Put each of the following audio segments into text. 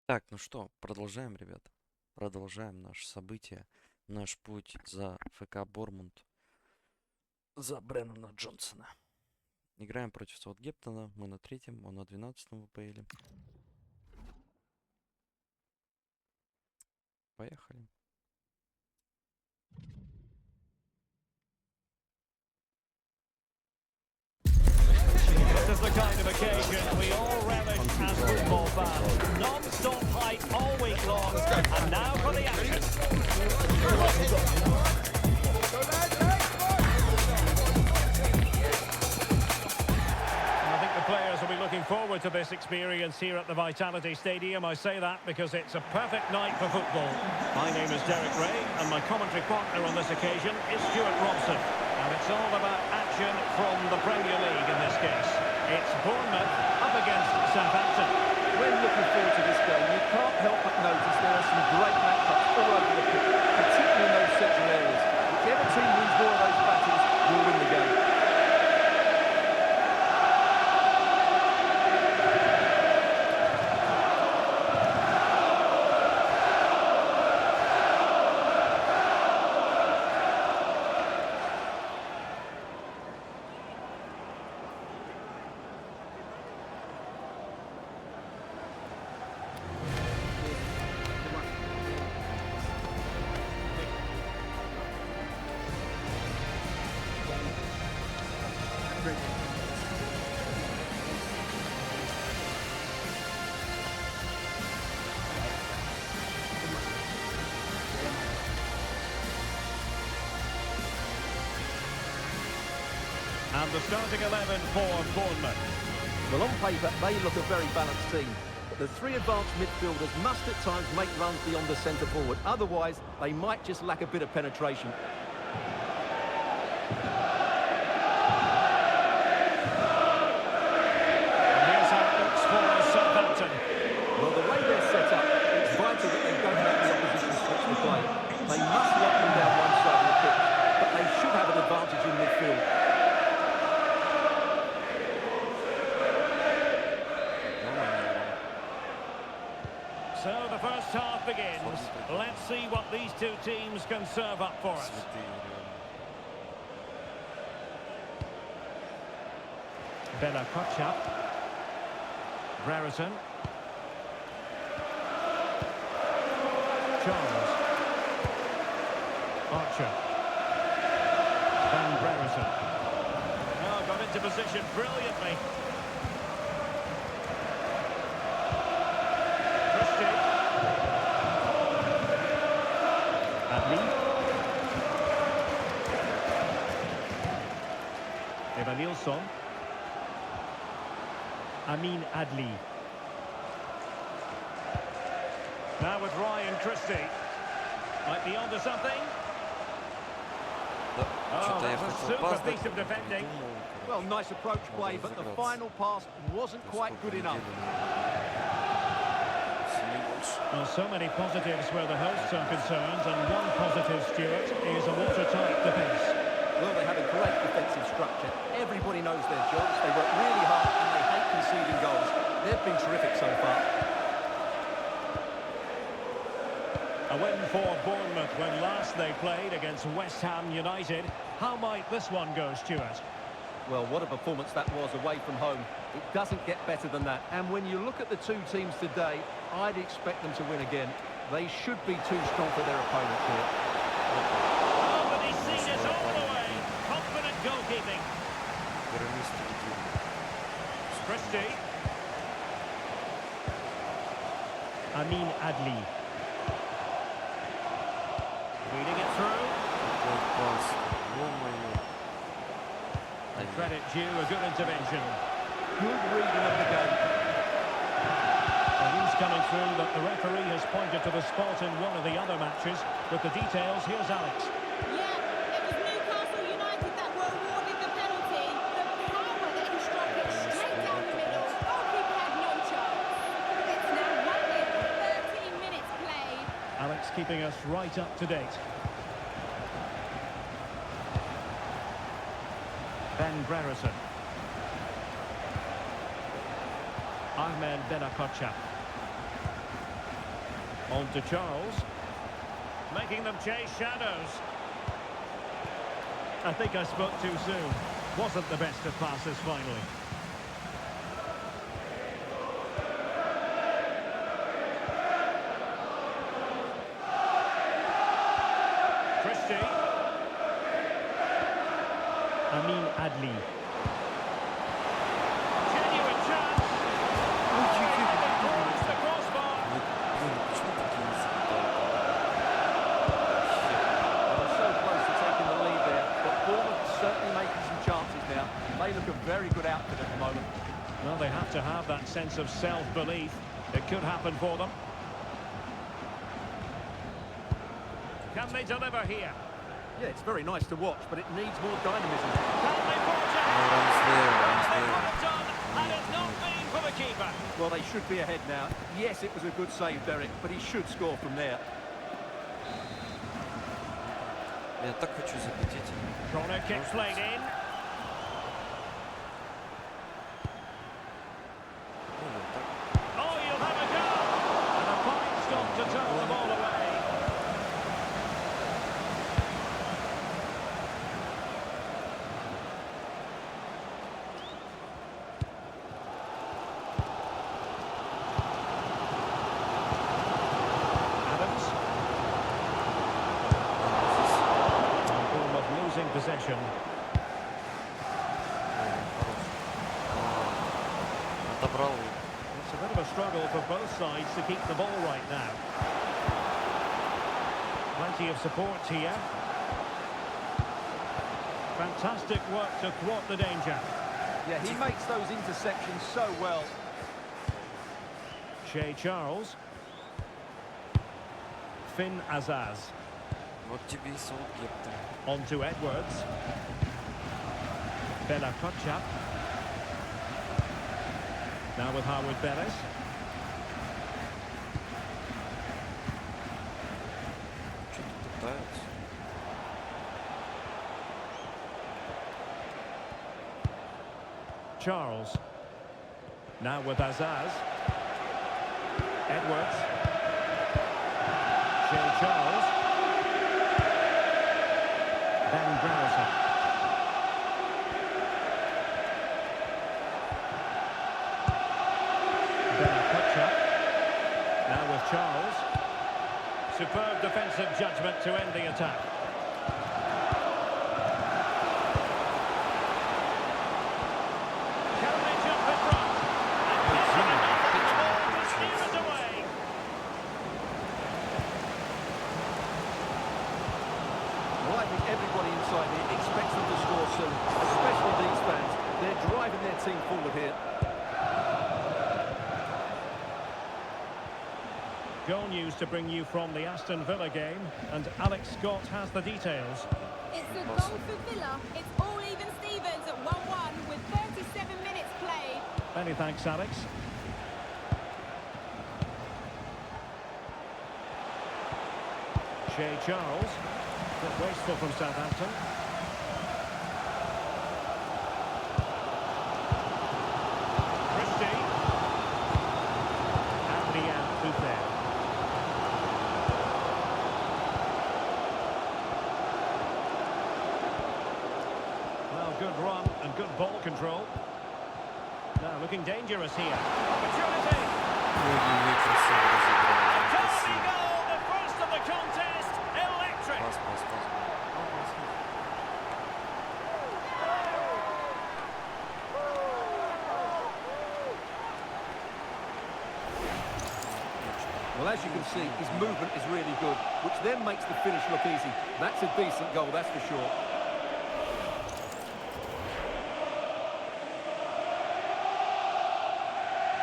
Так, ну что, продолжаем, ребята. Продолжаем наше событие, наш путь за ФК Бормунд, за Бреннана Джонсона. Играем против Саутгемптона. Мы на третьем, он на 12-м ВПЛе. Поехали. This is the kind of occasion we all relish as football fans. Non-stop hype all week long, and now for the action. I think the players will be looking forward to this experience here at the Vitality Stadium. I say that because it's a perfect night for football. My name is Derek Ray, and my commentary partner on this occasion is Stuart Robson. And it's all about action from the Premier League in this case. It's Bournemouth up against Southampton. When looking forward to this game, you can't help but notice there are some great matchups all over the pitch, particularly in those central areas. Whichever team wins more of those battles will win the game. And the starting 11 for Bournemouth. Well, on paper, they look a very balanced team. But the three advanced midfielders must at times make runs beyond the centre forward. Otherwise, they might just lack a bit of penetration. And here's how it looks for Southampton. Well, the way they're set up, it's vital that they don't let the opposition switch the play. They must lock them down one side of the pitch, but they should have an advantage in midfield. So the first half begins. Let's see what these two teams can serve up for us. Bella Kotchap. Brereton. Charles. Archer. Van Brereton. Oh, got into position brilliantly. Christie. Adli. Evanilson. Amin Adli. Now with Ryan Christie. Might be onto something. Oh, that was a super piece of defending. Well, nice approach play, but the final pass wasn't quite good enough. Well, so many positives where the hosts are concerned, and one positive, Stuart, is a watertight defence. Well, they have a great defensive structure. Everybody knows their jobs. They work really hard and they hate conceding goals. They've been terrific so far. A win for Bournemouth when last they played against West Ham United. How might this one go, Stuart? Well, what a performance that was away from home. It doesn't get better than that. And when you look at the two teams today, I'd expect them to win again. They should be too strong for their opponents here. Oh, but he's seen it all the way. Confident goalkeeping. Christie. Amin Adli. Reading it through. The credit due, a good intervention. Good reading of the game. The news coming through that the referee has pointed to the spot in one of the other matches. With the details, here's Alex. Yeah, it was Newcastle United that were awarded the penalty. The power that he struck it straight down the middle. Goalkeeper had no chance. It's now 1-0, 13 minutes played. Alex keeping us right up to date. Ben Brereton. Ahmed Benakotcha. On to Charles. Making them chase shadows. I think I spoke too soon. Wasn't the best of passes finally. Christie. Amin Adli. Genuine chance. Towards the crossbar. Блин, почему такие не забивают? Well, so close to taking the lead there, but Bournemouth certainly making some chances now. They look a very good outfit at the moment. Well, they have to have that sense of self-belief. It could happen for them. Can they deliver here? Yeah, it's very nice to watch, but it needs more dynamism. Can they forge ahead? Runs there, runs They there. could have done, had it not been for the keeper. Well, they should be ahead now. Yes, it was a good save, Derek, but he should score from there. Я так хочу забить эти. Corner kick played in. Ну, вот так. Oh, you'll have a go. And a fine stop to turn the ball away. Adams. And Bournemouth losing possession. Отобрал. It's a bit of a struggle for both sides to keep the ball right now. Plenty of support here. Fantastic work to thwart the danger. Yeah, he makes those interceptions so well. Shea Charles. Finn Azaz. Вот тебе и Саутгемптон. On to Edwards. Bella Kotchap. Now with Harwood Bellis. Что-то пытаются. Charles. Now with Azaz. Edwards. Shea Charles. Ben Garrison. Bella Kotchap. Now with Charles. Superb defensive judgment to end the attack. Can they jump in front? And gives them enough of the ball to steer it away. Well, I think everybody inside here expects them to score soon, especially these fans. They're driving their team forward here. Goal news to bring you from the Aston Villa game, and Alex Scott has the details. It's a goal for Villa. It's all even Stevens at 1-1 with 37 minutes played. Many thanks, Alex. Shea Charles. Bit wasteful from Southampton. Christie. Adrian Buffet. Well, good run and good ball control. Now looking dangerous here. Opportunity. Ой-ой-ой, красиво разыграли. Tony Красиво. goal, the first of the contest. Electric. Пас, пас, пас. Well, as you can see, his movement is really good, which then makes the finish look easy. That's a decent goal, that's for sure.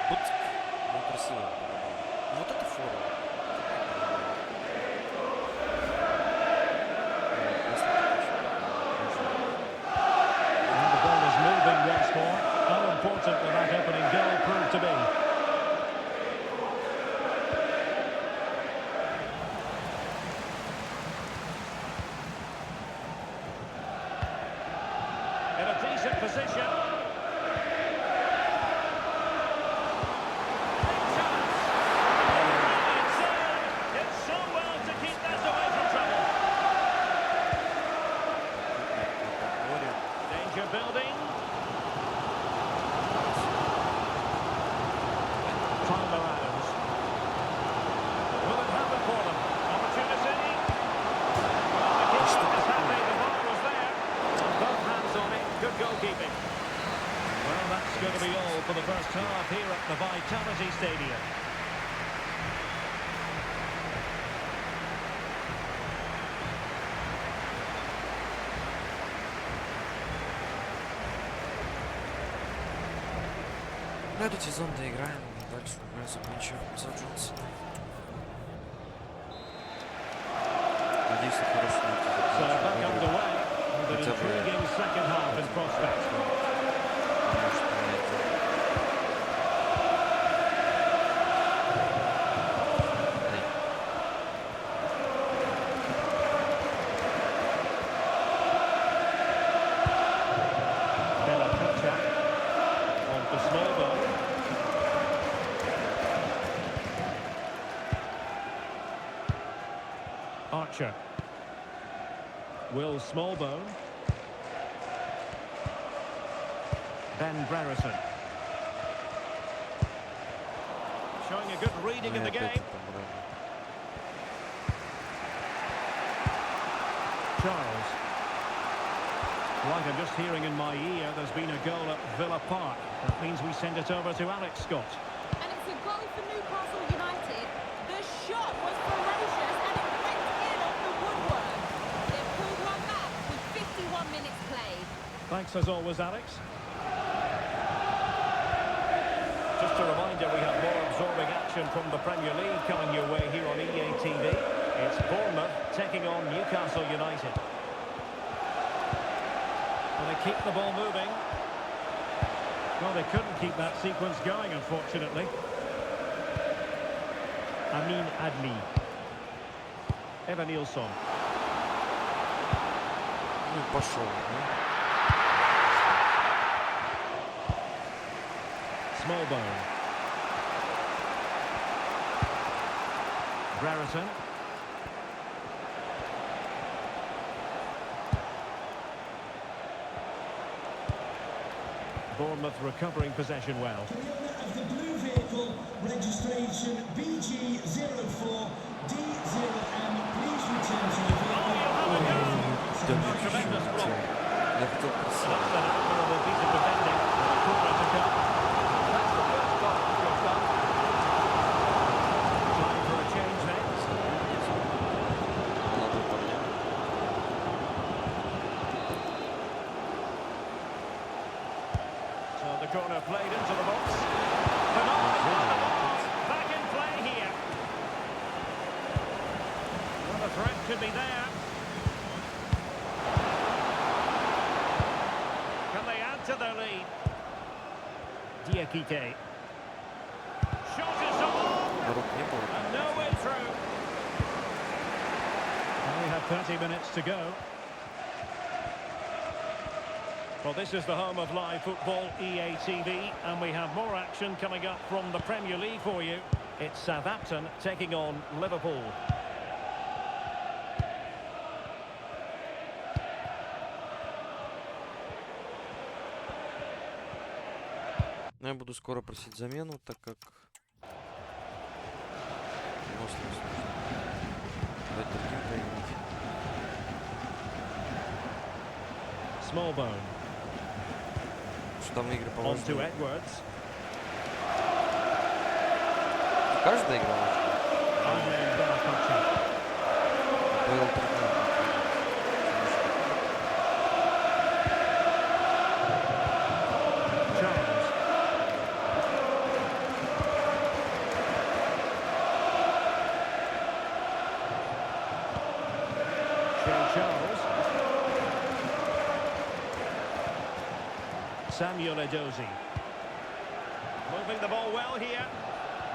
Буцк. Ну, красиво. Вот это фора. And the ball is moving once more. How important will that opening goal prove to be? In a decent position. Big chance. Brilliant save. Этот сезон доиграем, дальше уже закончим за Джонсона. Надеюсь, на хороший So back underway. With an Хотя бы intriguing second half in prospect. может понять. On for Smallbone. Archer. Will Smallbone. Ben Brerison. Showing a good reading in the game. Charles. Right, I'm just hearing in my ear there's been a goal at Villa Park. That means we send it over to Alex Scott. And it's a goal for Newcastle United. The shot was ferocious and it went in off the woodwork. They've pulled one back with 51 minutes played. Thanks as always, Alex. Just a reminder, we have more absorbing action from the Premier League coming your way here on EA TV. It's Bournemouth taking on Newcastle United. Well, they keep the ball moving. Well, they couldn't keep that sequence going, unfortunately. Amin Adli. Evan Nilsson. Ну, пошел, да? Smallbone. Brerison. Bournemouth recovering possession well. Of the blue vehicle, registration BG04D0M, please return to the Tremendous block. Я хотел That's просить. an admirable piece of defending. Corner to come. That's the first part of the job done. Time for a change then. Молодой парня. So the corner played into the box. Phenomenal. Back in play here. Well, the threat could be there. Can they add to their lead? Diakite. Shot is on. Рук не было. And no way through. Only have 30 minutes to go. Well, this is the home of live football, EA TV, and we have more action coming up from the Premier League for you. It's Southampton taking on Liverpool. Но я буду скоро просить замену, так как... Нос нужно дать другим поиграть. Smallbone. Что там игры On to поважнее. Edwards. Каждая игра важна. Only Bella. Было трудно. Charles. Charles. Samuel Edozie. Moving the ball well here.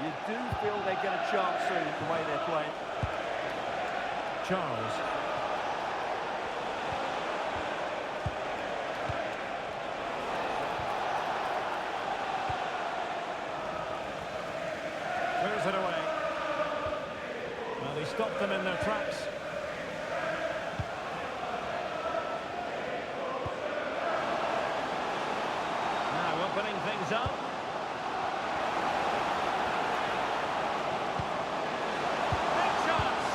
You do feel they get a chance soon the way they're playing. Charles. Clears it away. Well, he stopped them in their tracks. Now opening things up. Big chance.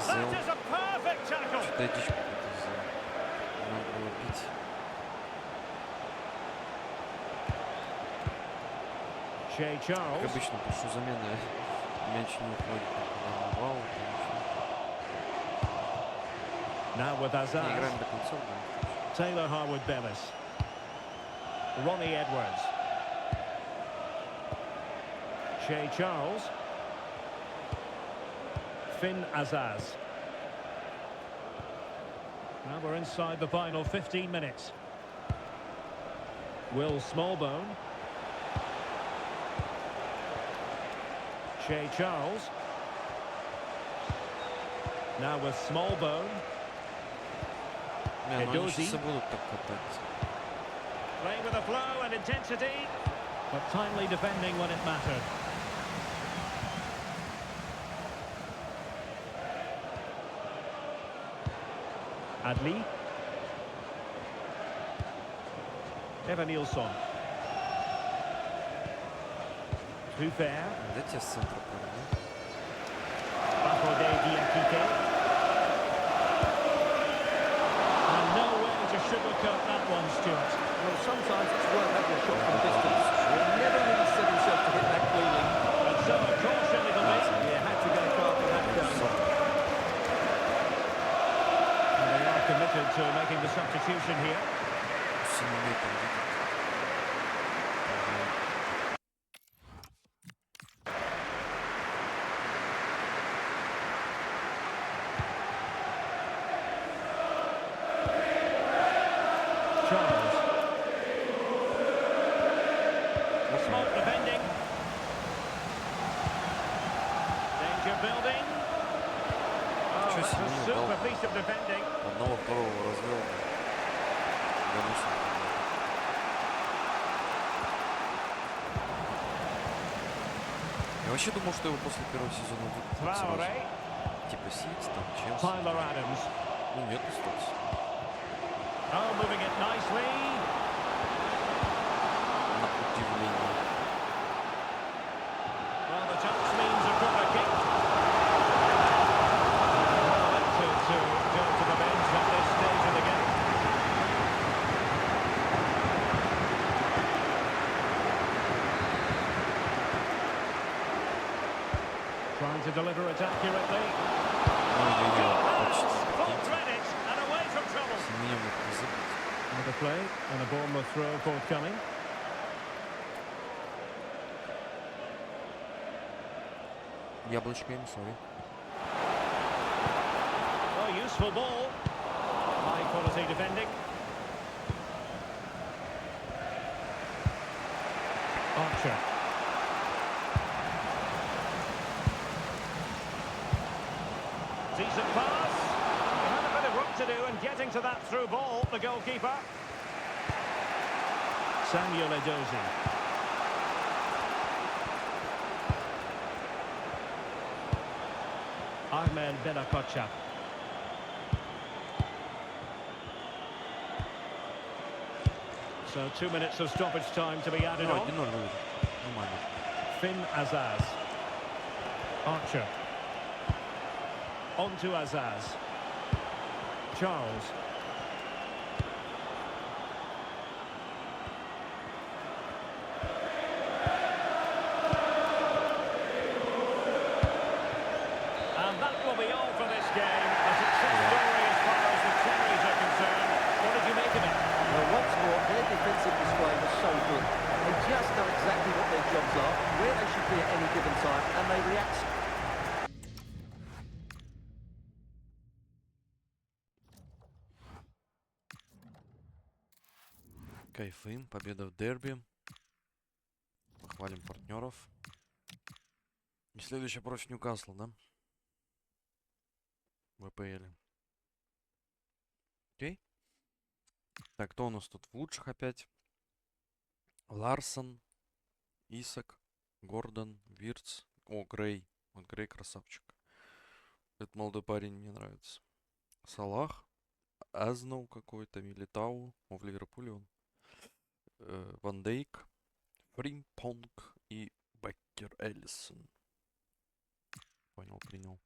Сделал. That is a perfect tackle. Что-то я дичь какую-то сделал. Надо было бить. Shea Как Charles. обычно, прошу замены. Мяч не уходит никуда на вал. Now with Не Azaz. играем до конца. Да. Taylor Harwood-Bellis. Ronnie Edwards. Shea Charles. Finn Azaz. Now we're inside the final 15 minutes. Will Smallbone. Shea Charles. Now with Smallbone. Не, ну они Edozie. сейчас и будут так кататься. Playing with a flow and intensity, but timely defending when it mattered. Adli. Eva Nilsson. Too fair. Дайте с центра пройду. Bafode Diakite. And no way to sugarcoat that one, Stuart. Well, sometimes it's worth having a shot from distance. He never really set himself to hit that cleanly. And so a caution it'll be. Yeah, had to go far for that done. And they are committed to making the substitution here. Сильнее видит. Charles. Smart defending. Danger building. Oh, Ничего that's себе, a ну, super дал. piece of defending. Одного, второго развел. Конечно. Я вообще думал, что его после первого сезона выпустят сразу. Traore. Типа Сити, там, Челси. Tyler Adams. Ну нет, остался. Oh, moving it nicely. На удивление. Well, the touch means a corner kick. Elected to go to the bench at this stage of the game. Trying to deliver it accurately. Ой-ой-ой, почти. Full credit and away from trouble. Меня мог не забыть. Another play and a Bournemouth throw forthcoming. Яблочко им, сори. Oh, useful ball. High quality defending. Archer. Decent pass. He had a bit of work to do and getting to that through ball, the goalkeeper. Samuel Edozie. Ahmed Benakocha. So 2 minutes of stoppage time to be added Ну, on. 1-0 выиграл. Нормально. Finn Azaz. Archer. On to Azaz. Charles. And that will be all for this game. A success story as far as the Cherries are concerned. What did you make of it? Well, once more, their defensive display was so good. They just know exactly what their jobs are, where they should be at any given time, and they react. Кайфуем. Победа в дерби. Похвалим партнеров. И следующая против Ньюкасла, да? В АПЛ. Окей. Так, кто у нас тут в лучших опять? Ларсон, Исак, Гордон, Вирц. О, Грей. Вот Грей красавчик. Этот молодой парень мне нравится. Салах, Азноу какой-то, Милитау. О, в Ливерпуле он. Ван Дейк, Фримпонг и Беккер Эллисон. Понял, принял.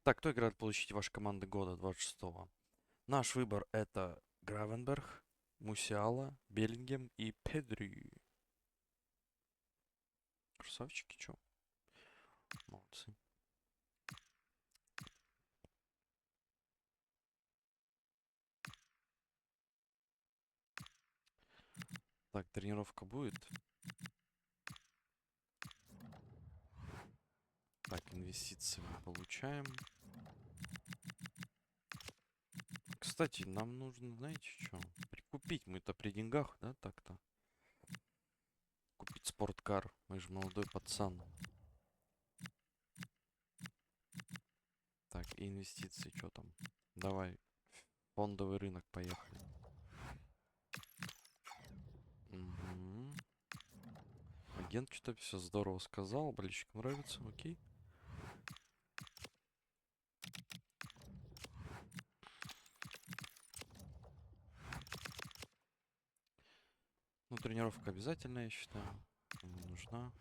Так, кто играет получить ваши команды года 26-го? Наш выбор это Гравенберг, Мусиала, Беллингем и Педри. Красавчики, чё? Молодцы. Так, тренировка будет. инвестиции мы получаем. Кстати, нам нужно, знаете, что? Прикупить. Мы-то при деньгах, да, так-то? Купить спорткар. Мы же молодой пацан. Так, и инвестиции, что там? Давай, фондовый рынок, поехали. Угу. Агент что-то все здорово сказал, болельщикам нравится, окей. Ну, тренировка обязательная, я считаю. Она нужна.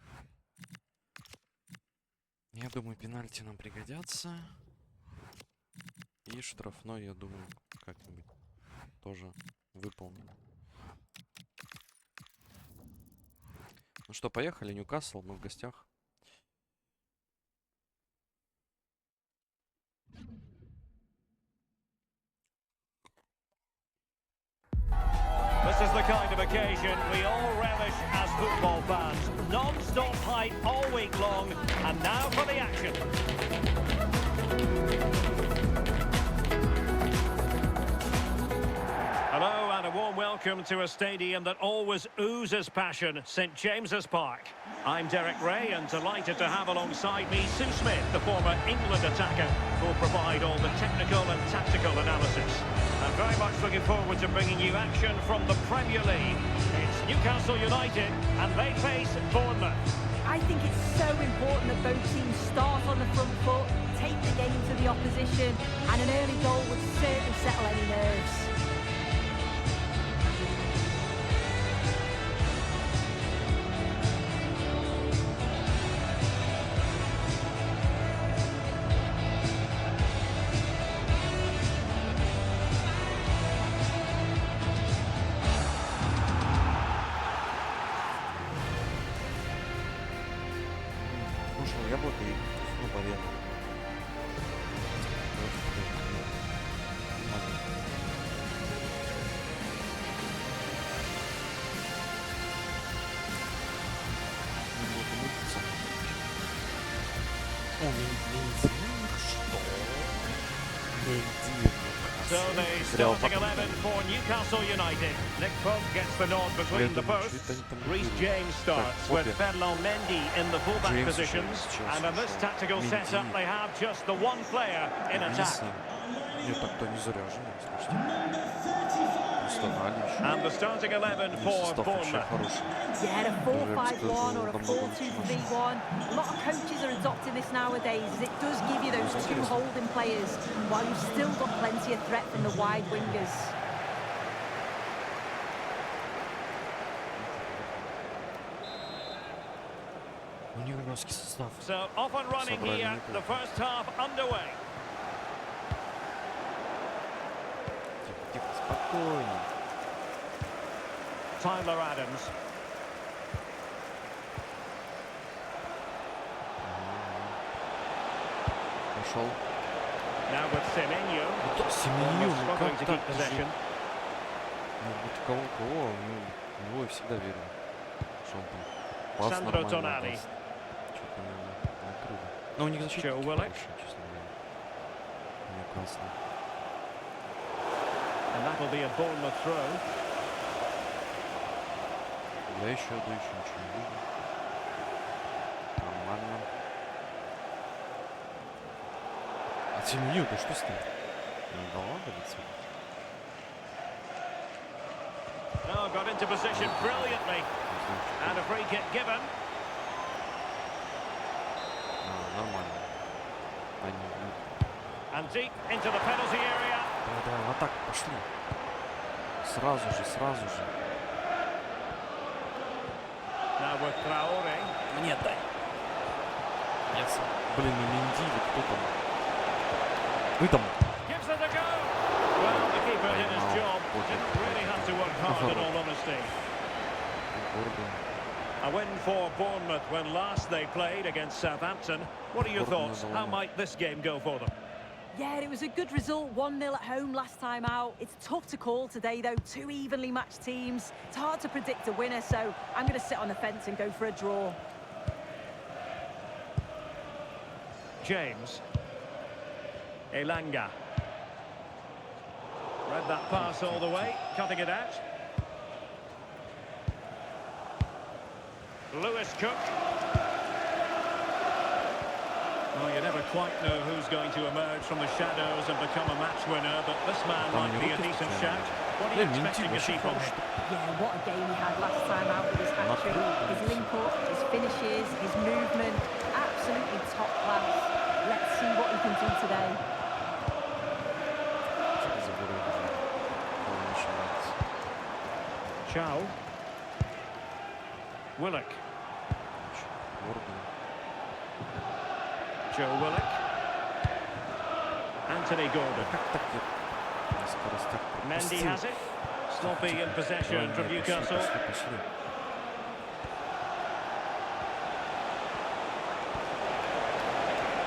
Я думаю, пенальти нам пригодятся. И штрафной, я думаю, как-нибудь тоже выполним. Ну что, поехали, Ньюкасл, мы в гостях. This is the kind of occasion we all relish as football fans. Non-stop hype all week long, and now for the action. Hello and a warm welcome to a stadium that always oozes passion, St James's Park. I'm Derek Ray and delighted to have alongside me Sue Smith, the former England attacker, who will provide all the technical and tactical analysis. I'm very much looking forward to bringing you action from the Premier League. It's Newcastle United and they face Bournemouth. I think it's so important that both teams start on the front foot, take the game to the opposition, and an early goal would certainly settle any nerves. Кушал яблоко и ну, поверну. О, что? So the starting 11 for Newcastle United. Nick Pope gets the nod between the posts. Reece James starts with Ferland Mendy in the fullback positions. And in this tactical setup, they have just the one player in attack. Нет, так-то не заряженный, слушайте. And the starting 11 for Bournemouth. Yeah, a 4-5-1 or a 4-2-3-1. A lot of coaches are adopting this nowadays, as it does give you those two holding players, while you've still got plenty of threat from the wide wingers. So off and running here, the first half underway. Спокойно. Tyler Adams. Пошел. Now with Semenyo. Семеню, ну Struggling как to так? keep possession. Ну вот кого? Ну, его я всегда верю. Что он там? Пас Sandro нормально Tonali. даст. Что-то накрыли. Ну, у них защитники Joe Willock. хорошие, честно говоря. Мне классно. And that'll be a Bournemouth throw. Я еще ничего не вижу. Нормально. А Семеню, да что с ним? Не голова болит сегодня? Oh, got into position brilliantly. And a free kick given. Нормально. Они... And deep into the penalty area. Да, в атаку пошли. Сразу же. Now with Traore. Мне дай. Нет. Блин, ну Менди или кто там? Вы там? Gives it a go. Well, the keeper did his job. Didn't really have to work hard in all honesty. A win for Bournemouth when last they played against Southampton. What are your thoughts? How might this game go for them? Yeah, it was a good result, 1-0 at home last time out. It's tough to call today, though. Two evenly matched teams. It's hard to predict a winner, so I'm going to sit on the fence and go for a draw. James. Elanga. Read that pass all the way, cutting it out. Lewis Cook. Well, you never quite know who's going to emerge from the shadows and become a match winner, but this man might be a decent shout. What are you expecting to see from him? Yeah, what a game he had last time out with his hat-trick. His link-up, his finishes, his movement, absolutely top class. Let's see what he can do today. Chow. Willock. Joe Willock. Anthony Gordon. Mendy has it. Sloppy in possession from Newcastle. Well,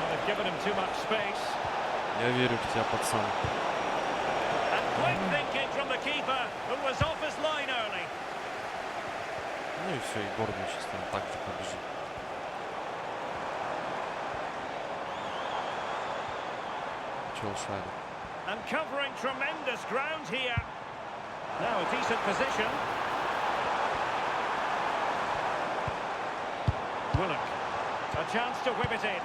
they've given him too much space. Я верю в тебя, пацан. And quick thinking from the keeper, who was off his line early. Ну и все, и Гордон сейчас там так же побежит. Чел шарит. And covering tremendous ground here. Now a decent position. Willock. A chance to whip it in.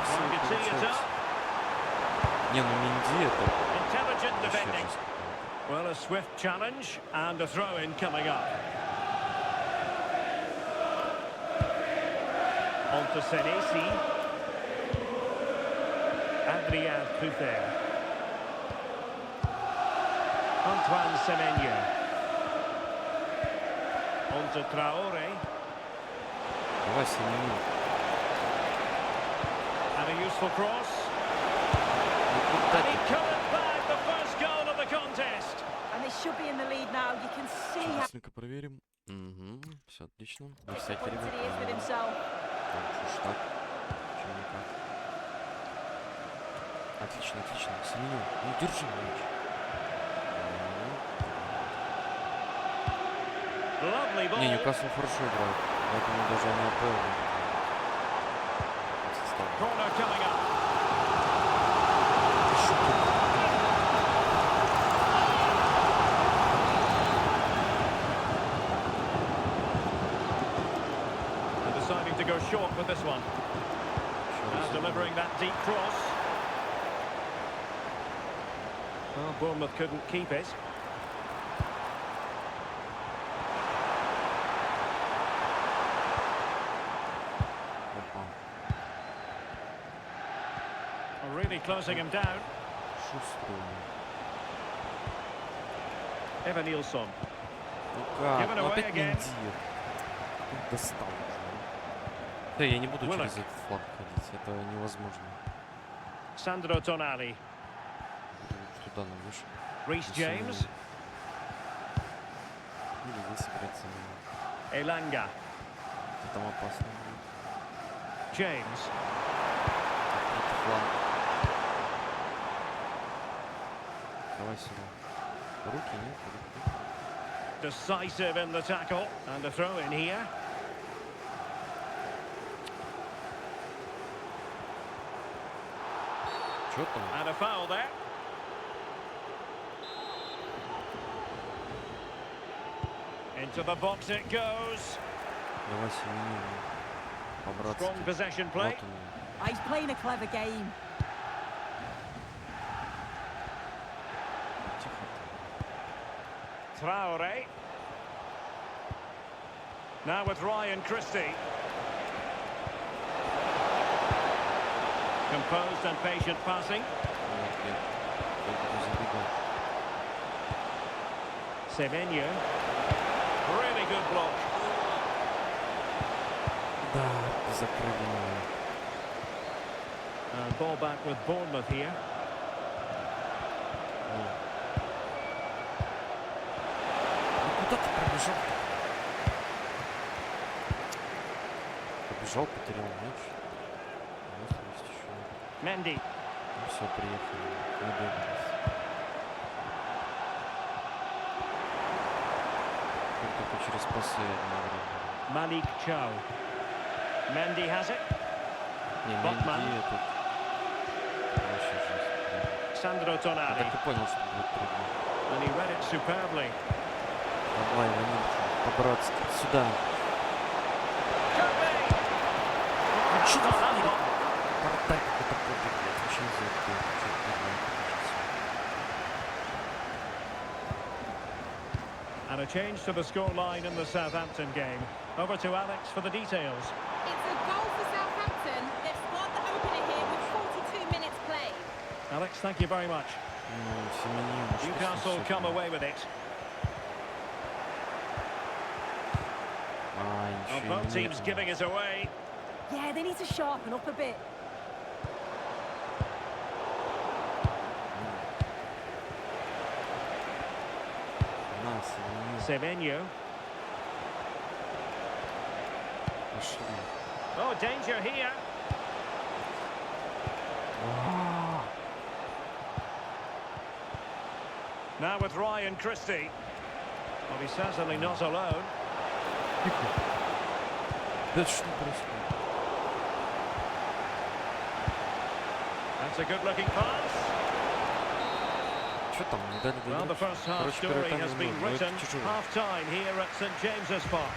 One can see it up. Не, ну Минди это Intelligent вообще defending. жестко. Well, a swift challenge and a throw-in coming up. On to Senesi. Adrien Truffert. Antoine Semenyo. On to Traore. Давай Семенин. And a useful cross. And he couldn't bag the first goal of the contest. And they should be in the lead now. You can see how Быстренько проверим. Угу, все отлично. На всякий, confident he is with ребят. himself. Там уж так. Чем никак. Отлично, отлично. Семенин. Ну, держи мяч. Lovely Не, ball. Ньюкасл хорошо играет. Поэтому даже они АПЛ выиграли. Corner coming up. And deciding to go short with this one. Now delivering that deep cross. Well, Bournemouth couldn't keep it. Really closing him down. Шустрый. Evan Nilsson. Ну как? Given Ну away опять again. Минди. Достал уже. Да, я не буду Willock. через этот фланг ходить. Это невозможно. Sandro Tonali. Буду туда навыше. Reece James. Или здесь играть Семенин. Elanga. Там опасно будет. James. Открытый фланг. Давай сюда. Руки нет, руки. Decisive in the tackle. And a throw in here. Чё там? And a foul there. Into the box it goes. Давай Семенин. По-братски. Strong possession play. Вот он. Oh, he's playing a clever game. Тихо. Traore. Now with Ryan Christie. Composed and patient passing. Нет, нет. Я буду забегать. Semenyo. Really good block. Да, закрыли меня. And ball back with Bournemouth here. Ну куда ты пробежал? Побежал, потерял мяч. Вот есть еще. Mendy. Ну все, приехали. Выбегались. Только через пасы одновременно. Malik Chow. Mendy has it. Не, Botman. Менди этот... Вообще жесть. Sandro Я Tonali. так и понял, что будет трудно. And he read it superbly. Давай, Ванильки, по-братски. Сюда. Could be. Ну что Not that ты? one. Портай какой-то подвиг, блядь. Вообще не знаю, кто это. Чё это такое? And a change to the scoreline in the Southampton game. Over to Alex for the details. It's a goal for Southampton. They've scored the opener here with 42 minutes played. Alex, thank you very much. Ну, Семенин, что с ним Newcastle come сегодня? away with it. А, Well, ничего both не teams нет. giving it away. Yeah, they need to sharpen up a bit. На, Семенин. Semenyo. Пошли. Oh, danger here. Now with Ryan Christie. Well, he's certainly not alone. Да что происходит? That's a good-looking pass. Что там, не дали Well, the доиграть? first half Короче, story первый тайм has не been нужно, но это written. тяжело. Half-time here at St James's Park.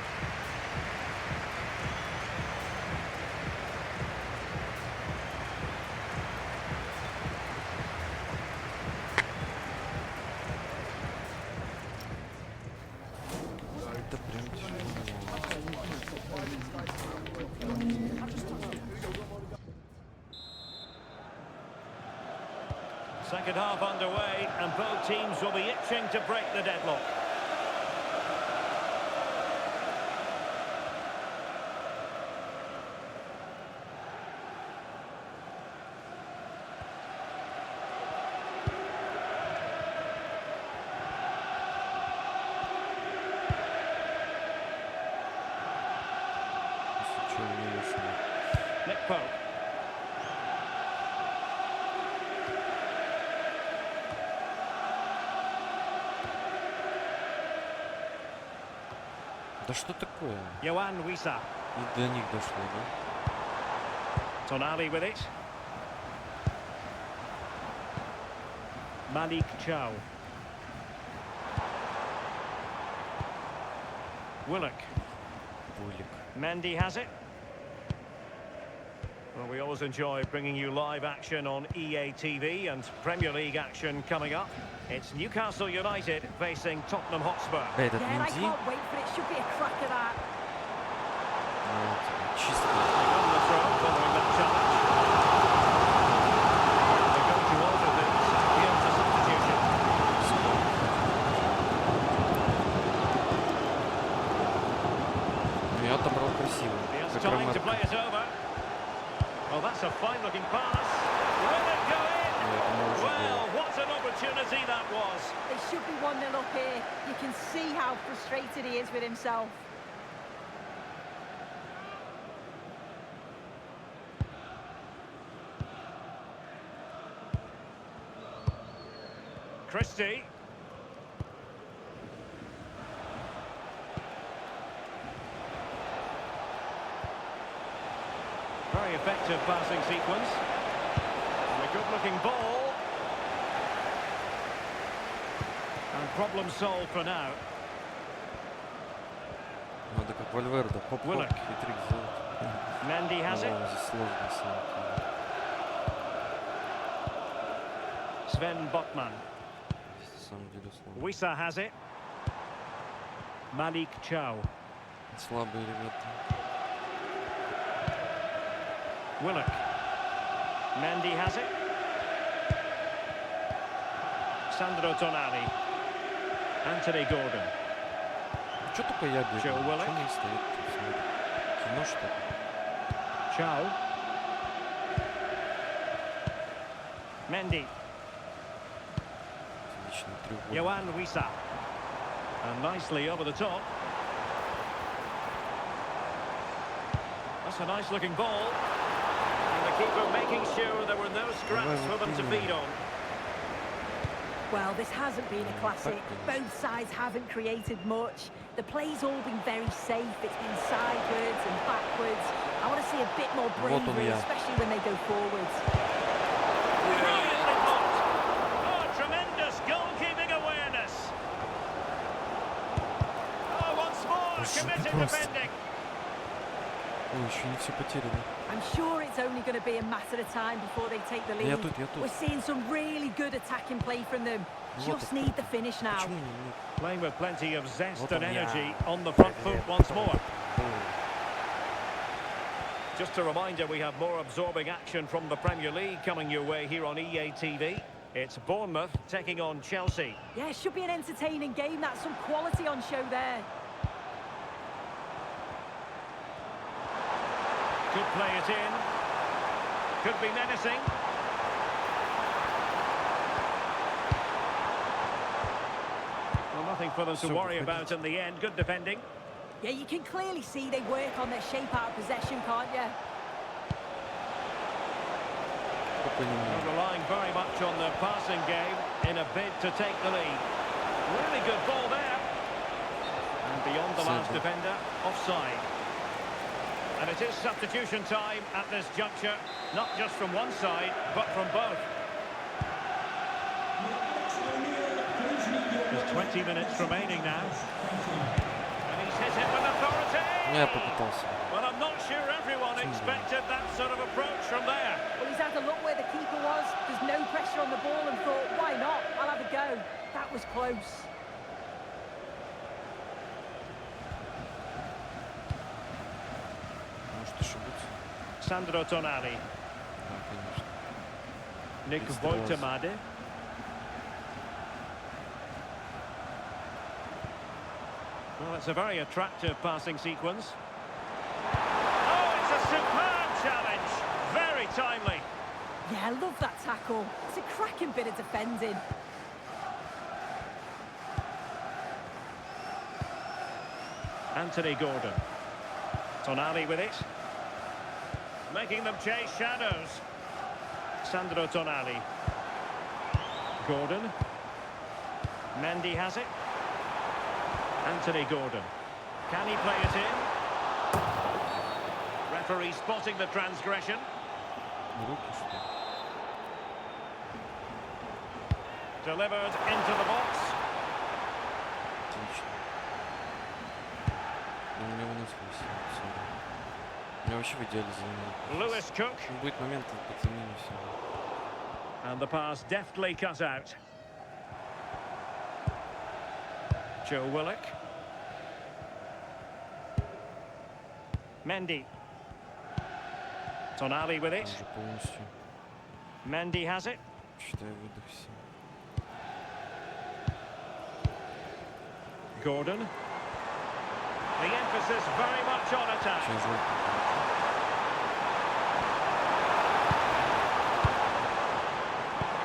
Это прям тяжело. Second half underway, and both teams will be itching to break the deadlock. Если что, не вешаю. Nick Pope. Да что такое? Yohan Wissa. И до них дошло, да? Tonali with it. Malik Chow. Willock. Булик. Mendy has it. Well, we always enjoy bringing you live action on EA TV and Premier League action coming up. It's Newcastle United facing Tottenham Hotspur. Да, этот Yeah, and I Менди. can't wait for it. Should be a crack of that. Ну, чисто. On the throw following that challenge. They're going to order this appeal to substitution. Ну, я отобрал красиво. He has Как time to Ромерко. play it over. Well, that's a fine-looking pass. Will it go in? Ну, я думаю, уже Well, было. what an opportunity that was. They should be 1-0 up here. You can see how frustrated he is with himself. Christie. Very effective passing sequence. And a good-looking ball. And problem solved for now. Надо как Вальверде. Хоп-хоп. Willock. Хитрик сделать. Mendy has it. О, здесь сложно, на самом деле. Sven Botman. Здесь на самом деле сложно. Wissa has it. Malik Chow. Слабые ребята. Willock. Mendy has it. Sandro Tonali. Anthony Gordon. Ну, что только я бегаю? Joe Willock. Что они стоят? Смотри. Кино, что ли? Chow. Mendy. Отличный треугольник. Yohan Wissa. And nicely over the top. That's a nice looking ball. And the keeper making sure there were no scraps for them to feed on. Well, this hasn't been a classic. Both sides haven't created much. The play's all been very safe. It's been sidewards and backwards. I want to see a bit more Вот он bravery, я. especially especially when they go forwards. Brilliantly blocked. Oh, tremendous goalkeeping awareness. Oh, once more, committed defending. Ой, еще не все потеряно. I'm sure it's only going to be a matter of time before they take the lead. Я тут. We're seeing some really good attacking play from them. Just need the finish now. Почему не? Playing with plenty of zest Вот and он, energy я. on the front foot Привет. once more. Ой. Just a reminder, we have more absorbing action from the Premier League coming your way here on EA TV. It's Bournemouth taking on Chelsea. Yeah, it should be an entertaining game. That's some quality on show there. Could play it in. Could be menacing. Well, nothing for them to So worry good. about in the end. Good defending. Yeah, you can clearly see they work on their shape out of possession, can't you? Только не They're мне. relying very much on their passing game in a bid to take the lead. Really good ball there. And beyond the last Simple. defender, offside. And it is substitution time at this juncture, not just from one side, but from both. There's 20 minutes remaining now. And he's hit it with authority. Я попытался. Well, I'm not sure everyone expected that sort of approach from there. Well, he's had a look where the keeper was. There's no pressure on the ball and thought, why not? I'll have a go. That was close. Может ошибуться? Sandro Tonali, Да, конечно. Nick Extra. Woltemade. Well, it's a very attractive passing sequence. Oh, it's a superb challenge. Very timely. Yeah, I love that tackle. It's a cracking bit of defending. Anthony Gordon. Tonali with it. Making them chase shadows. Sandro Tonali. Gordon. Mendy has it. Anthony Gordon. Can he play it in? Referee spotting the transgression. Руки, что ли? Delivered into the box. Отлично. Ну, у меня выносливость. У меня вообще в идеале замена. Lewis Cook. Будет момент под замену все. And the pass deftly cut out. Joe Willock. Mendy. Tonali with it. Уже полностью. Mendy has it. Считаю, выдохся. Gordon. The emphasis very much on attack. Сейчас желтый.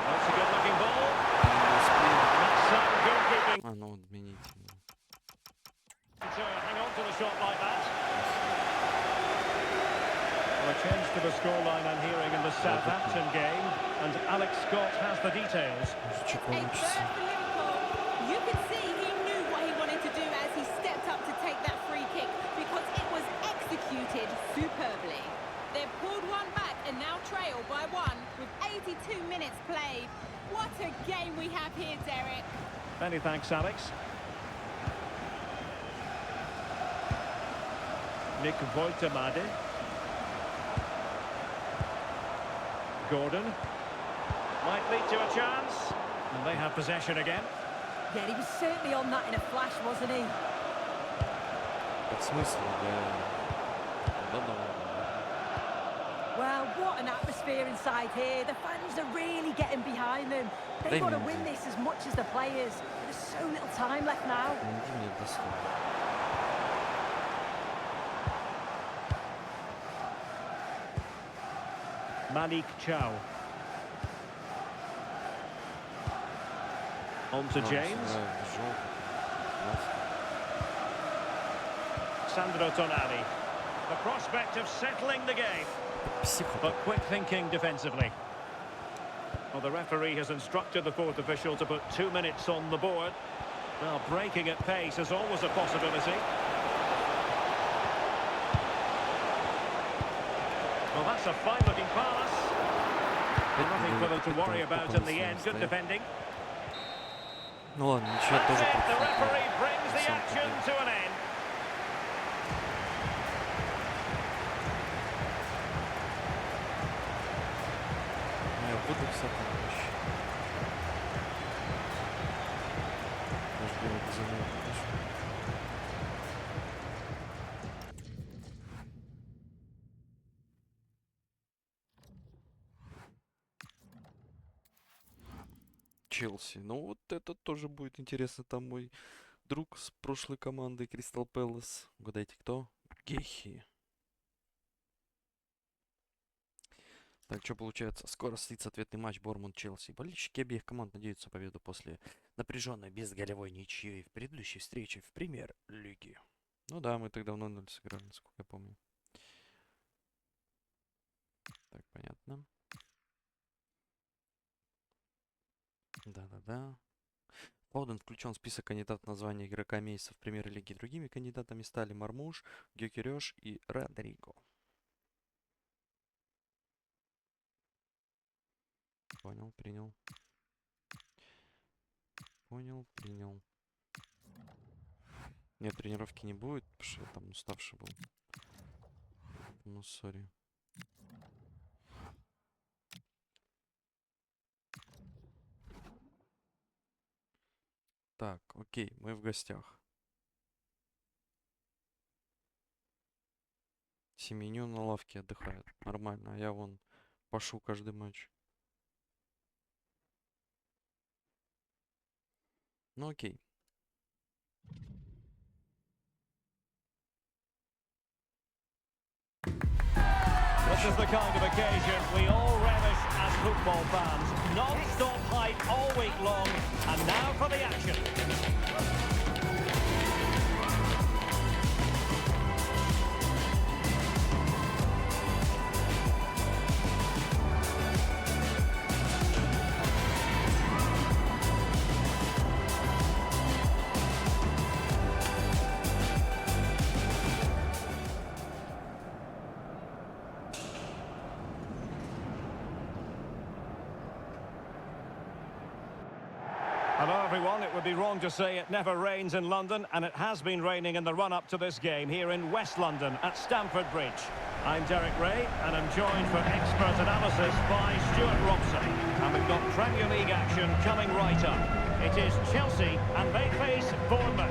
That's a good looking ball. That's some goalkeeping. А, ну, отмените. To hang on to the shot like that. Well, a change to the scoreline I'm hearing in the Southampton game, and Alex Scott has the details. Может, что A получится. third for Liverpool. You can see he knew what he wanted to do as he stepped up to take that free kick because it was executed superbly. They've pulled one back and now trail by one with 82 minutes played. What a game we have here, Derek. Many thanks, Alex. Nick Woltemade. Gordon. Might lead to a chance. And they have possession again. Yeah, he was certainly on that in a flash, wasn't he? Под смысл, да. Well, what an atmosphere inside here. The fans are really getting behind them. They've got to win this as much as the players. There's so little time left now. Помоги мне дословно. Malik Chow. On to James. Sandro Tonali. The prospect of settling the game, but quick thinking defensively. Well, the referee has instructed the fourth official to put 2 minutes on the board. Well, breaking at pace is always a possibility. Well, pass, a fine-looking pass. Nothing for them to worry about in the end. Good defending. Ну ладно, ничего That's тоже it. The происходит. referee brings the Сам action победил. to an end. Я выдохся там вообще. Даже белый без замены пошел. Челси. Ну вот это тоже будет интересно. Там мой друг с прошлой команды Кристал Пэлас. Угадайте, кто? Гехи. Так, что получается? Скоро состоится ответный матч Бормунд-Челси. Болельщики обеих команд надеются на победу после напряженной безголевой ничьей в предыдущей встрече в премьер-лиге. Ну да, мы тогда в 0-0 сыграли, насколько я помню. Так, понятно. Да-да-да. Фоден включен в список кандидатов на звание игрока месяца в премьер-лиге. Другими кандидатами стали Мармуш, Гёкерёш и Родриго. Понял, принял. Понял, принял. Нет, тренировки не будет, потому что я там уставший был. Ну, сори. Так, окей, мы в гостях. Семеню на лавке отдыхает. Нормально, а я вон пашу каждый матч. Ну окей. This is the kind of occasion we all relish as football fans. Non-stop hype all week long, and now for the action. Hello everyone, it would be wrong to say it never rains in London, and it has been raining in the run-up to this game here in West London at Stamford Bridge. I'm Derek Ray, and I'm joined for expert analysis by Stuart Robson. And we've got Premier League action coming right up. It is Chelsea, and they face Bournemouth.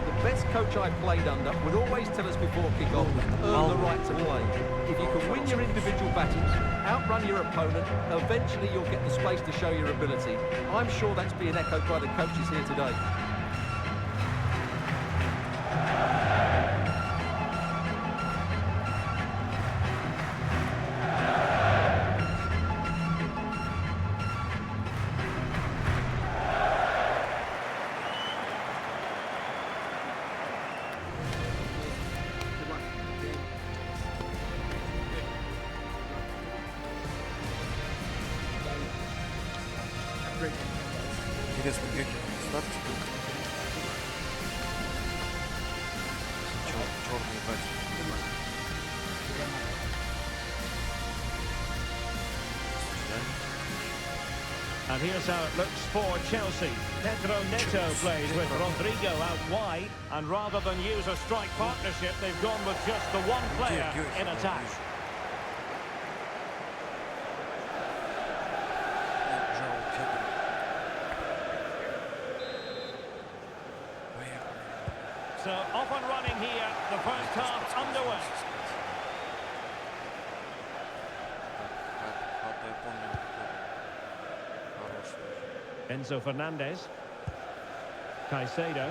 The best coach I played under would always tell us before kick-off, earn the right to play. If you can win your individual battles, outrun your opponent, eventually you'll get the space to show your ability. I'm sure that's being echoed by the coaches here today. Интересно, Гёкер старше? Черный братик. And here's how it looks for Chelsea. Pedro Neto plays with Rodrigo out wide, and rather than use a strike partnership, they've gone with just the one player in attack. So off and running here, the first half underway. Enzo Fernandez. Caicedo.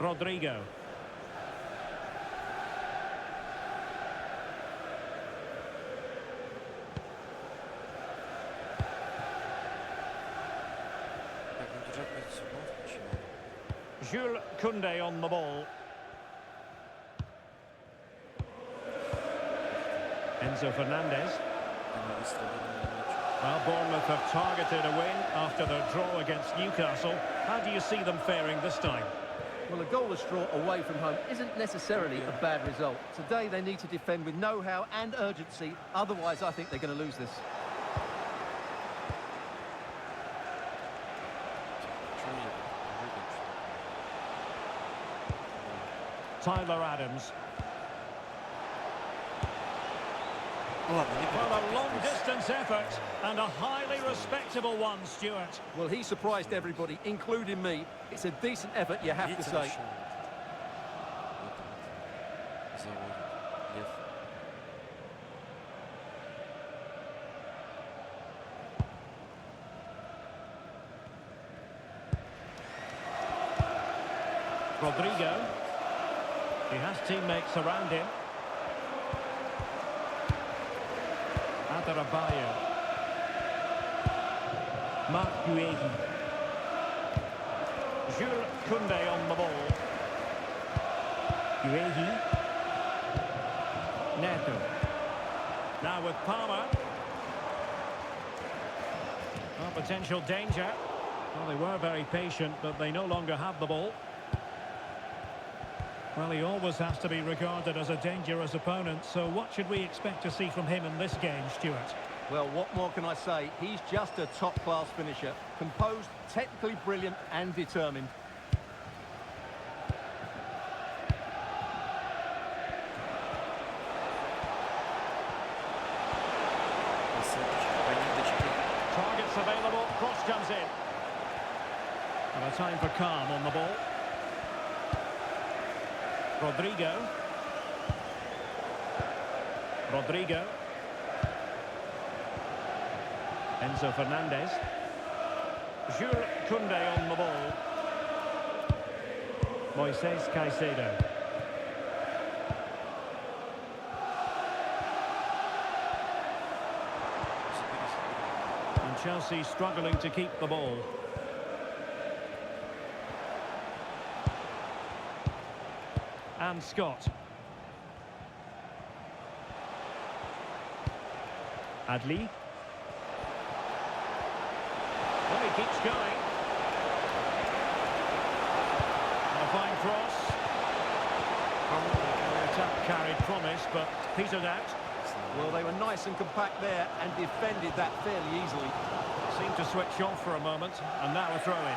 Rodrigo. Jules Koundé on the ball. Enzo Fernandez. Well, Bournemouth have targeted a win after their draw against Newcastle. How do you see them faring this time? Well, a goalless draw away from home isn't necessarily a bad result. Today they need to defend with know-how and urgency, otherwise I think they're going to lose this. Tyler Adams. Ладно, не буду Well, a так long-distance effort and a highly respectable one, Stuart. Well, he surprised everybody, including me. It's a decent effort, you have to Видите, say. решает. Вот он заводит. Лев. Rodrigo. He has teammates around him. Adarabayo. Mark Guehi. Jules Koundé on the ball. Guehi. Neto. Now with Palmer. Well, potential danger. Well, they were very patient, but they no longer have the ball. Well, he always has to be regarded as a dangerous opponent, so what should we expect to see from him in this game, Stuart? Well, what more can I say? He's just a top-class finisher. Composed, technically brilliant and determined. Targets available, cross comes in. And a time for calm on the ball. Rodrigo. Rodrigo. Enzo Fernandez. Jules Koundé on the ball. Moises Caicedo. And Chelsea struggling to keep the ball. And Scott. Adli. Well, he keeps going. And a fine cross. The attack carried promise, but petered out. Well, they were nice and compact there and defended that fairly easily. Seemed to switch off for a moment, and now a throw-in.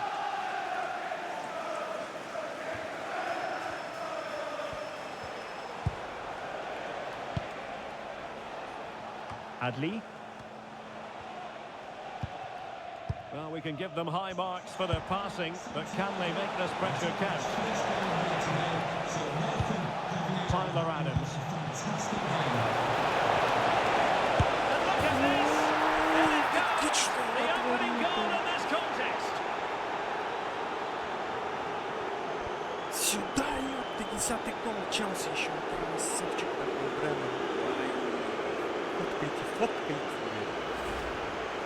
Adli. Well, we can give them high marks for their passing, but can they make this pressure count? Tyler Adams. And look at this! And it goes! The opening goal in this contest! Сюда, ёпта, 10-й гол Челси еще. Красавчик такой, Брэннон. Фоткайте.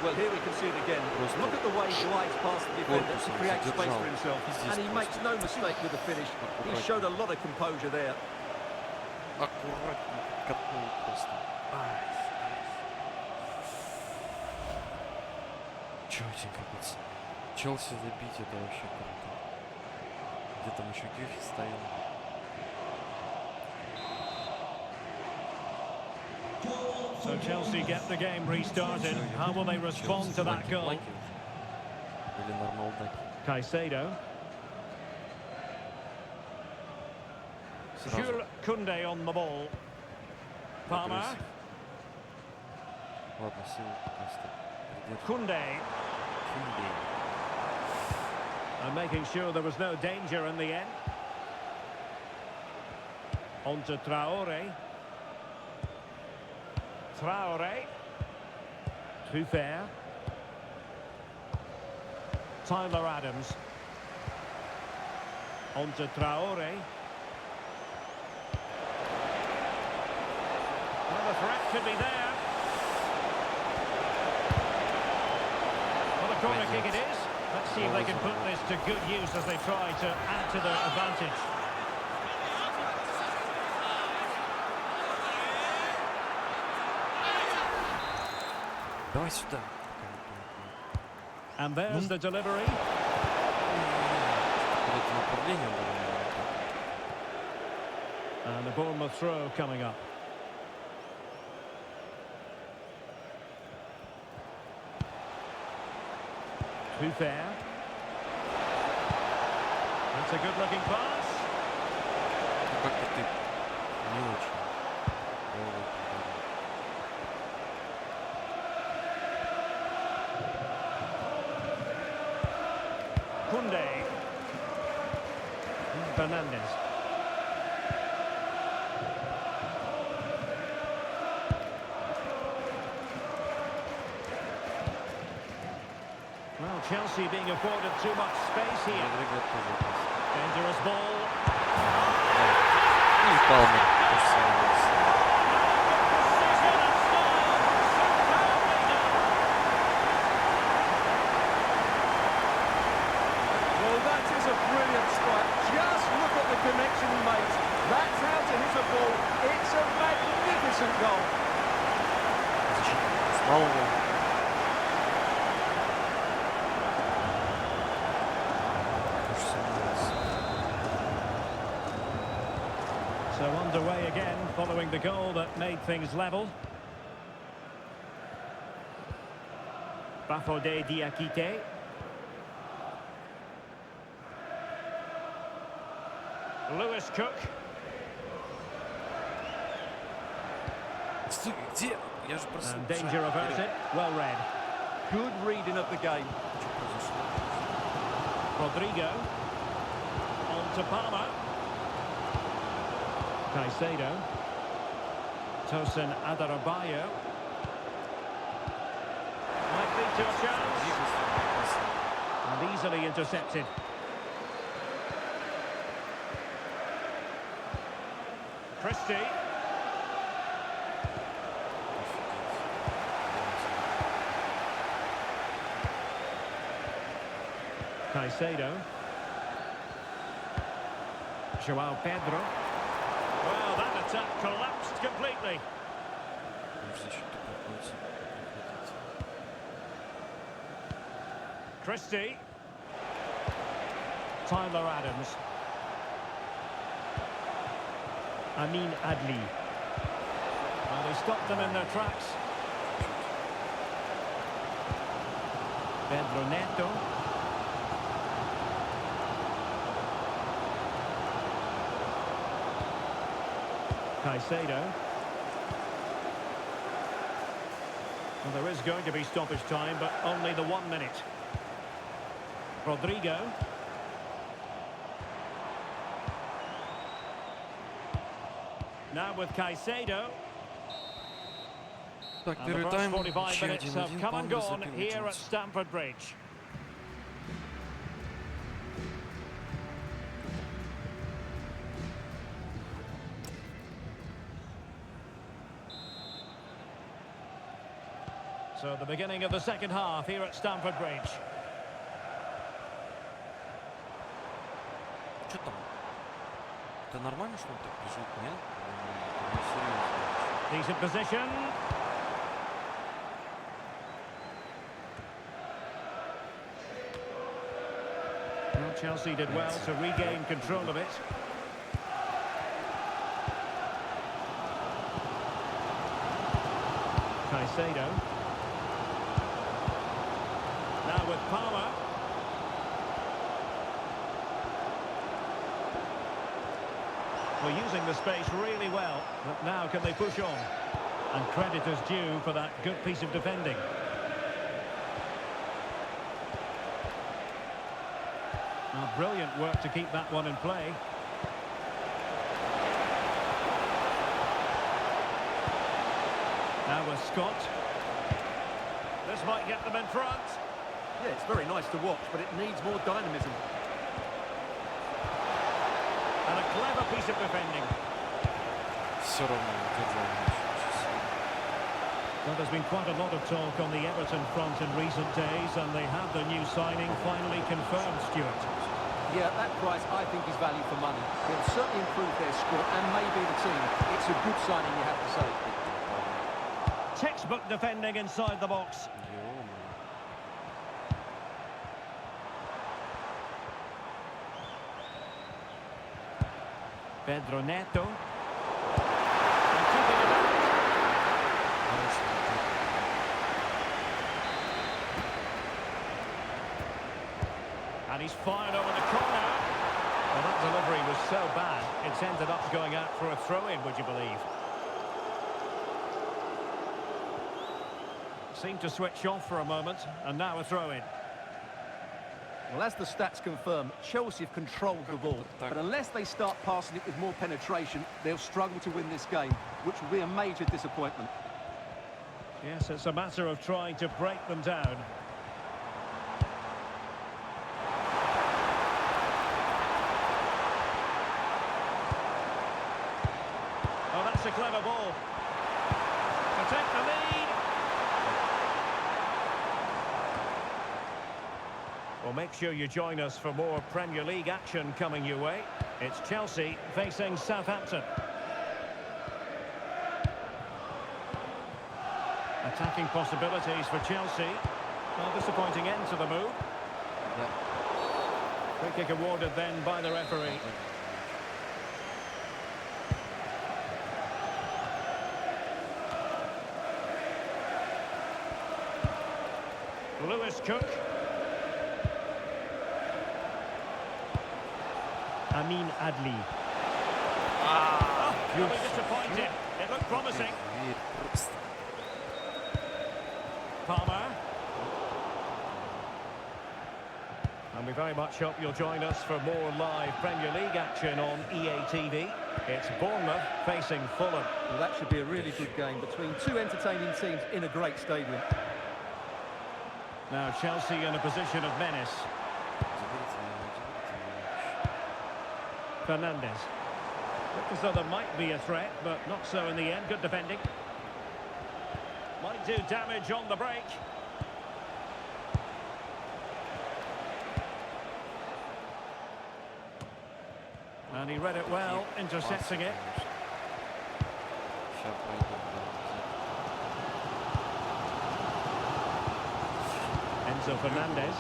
Well, here we can see it again. Look at the way he glides past the defender to create space for himself. And he makes no mistake with the finish. He showed a lot of composure there. Аккуратненько катнул просто. Чётенько, пацаны. Челси забить, это вообще круто. Где там еще Гюфи стоял? So Chelsea get the game restarted. How will they respond to that goal? Или нормал Даки. Caicedo. Jules Koundé on the ball. Palmer. Ладно, силу просто. Koundé. And making sure there was no danger in the end. On to Traoré. Traoré. Too fair. Tyler Adams. On to Traoré. Well, the threat could be there. Well, a corner kick it is. Let's see if they can put this to good use as they try to add to their advantage. Давай сюда. And there's the delivery. В это направление было. And the Bournemouth throw coming up. Too fair. That's a good-looking pass. Ну как-то ты не очень. Голову подали. Kunde. Fernandez. Well, Chelsea being afforded too much space here. Родриго тоже опасен. Dangerous ball. Ну и Палмер то же самое. Well, that is a brilliant strike. Just look at the connection he makes. That's how to hit a ball. It's a magnificent goal. Защитник послал его. Тоже сомневался. So underway again, following the goal that made things level. Bafodé Diakité. Lewis Cook. Стой, где? Я же просил. And danger averted. Well read. Good reading of the game. Что произошло? Rodrigo. On to Palmer. Caicedo. Tosin Adarabayo. Might lead to a chance. And easily intercepted. Christie. Caicedo. João Pedro. Well, that attack collapsed completely. Может, защиту приходится прекратить. Christie. Tyler Adams. Amin Adli. Well, they stopped them in their tracks. Pedro Neto. Caicedo. Well, there is going to be stoppage time, but only the 1 minute. Rodrigo. Now with Caicedo. Так, And the первый first тайм. 45 Еще minutes 1-1. have come and Палмер gone забил here at Джонс. Stamford Bridge. So the beginning of the second half here at Stamford Bridge. Что там? Это нормально, что он так бежит, нет? Это несерьезно. Decent position. Well, Chelsea did well to regain control of it. Caicedo. Now with Palmer. Well, using the space really well, but now can they push on? And credit is due for that good piece of defending. Now, brilliant work to keep that one in play. Now with Scott. This might get them in front. Yeah, it's very nice to watch, but it needs more dynamism. And a clever piece of defending. Все равно держал мяч. Well, there's been quite a lot of talk on the Everton front in recent days, and they have the new signing finally confirmed, Stuart. Yeah, that price I think is value for money. It'll certainly improve their squad and maybe the team. It's a good signing, you have to say. Textbook defending inside the box. Ё-моё. Pedro Neto. fired over the corner. Well, that delivery was so bad, it's ended up going out for a throw-in, would you believe? Seemed to switch off for a moment, and now a throw-in. Well, as the stats confirm, Chelsea have controlled the ball, but unless they start passing it with more penetration, they'll struggle to win this game, which will be a major disappointment. Yes, it's a matter of trying to break them down. Oh, that's a clever ball. To take the lead. Well, make sure you join us for more Premier League action coming your way. It's Chelsea facing Southampton. Attacking possibilities for Chelsea. Well, disappointing end to the move. Free kick awarded then by the referee. Lewis Cook. Amin Adli. Really disappointed. It looked promising. Palmer. And we very much hope you'll join us for more live Premier League action on EA TV. It's Bournemouth facing Fulham. Well, that should be a really good game between two entertaining teams in a great stadium. Now Chelsea in a position of menace. Fernandes. Looked as though there might be a threat, but not so in the end. Good defending. Might do damage on the break. And he read it well, intercepting it. Enzo Fernandez.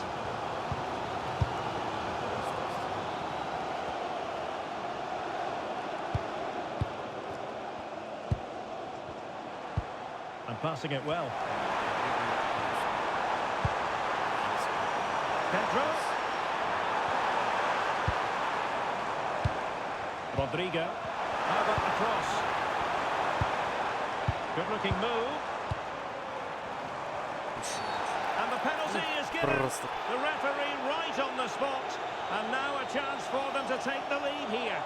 And passing it well. Pedro. Rodrigo. How about the cross? Good looking move. And the penalty is given. The referee right on the spot. And now a chance for them to take the lead here.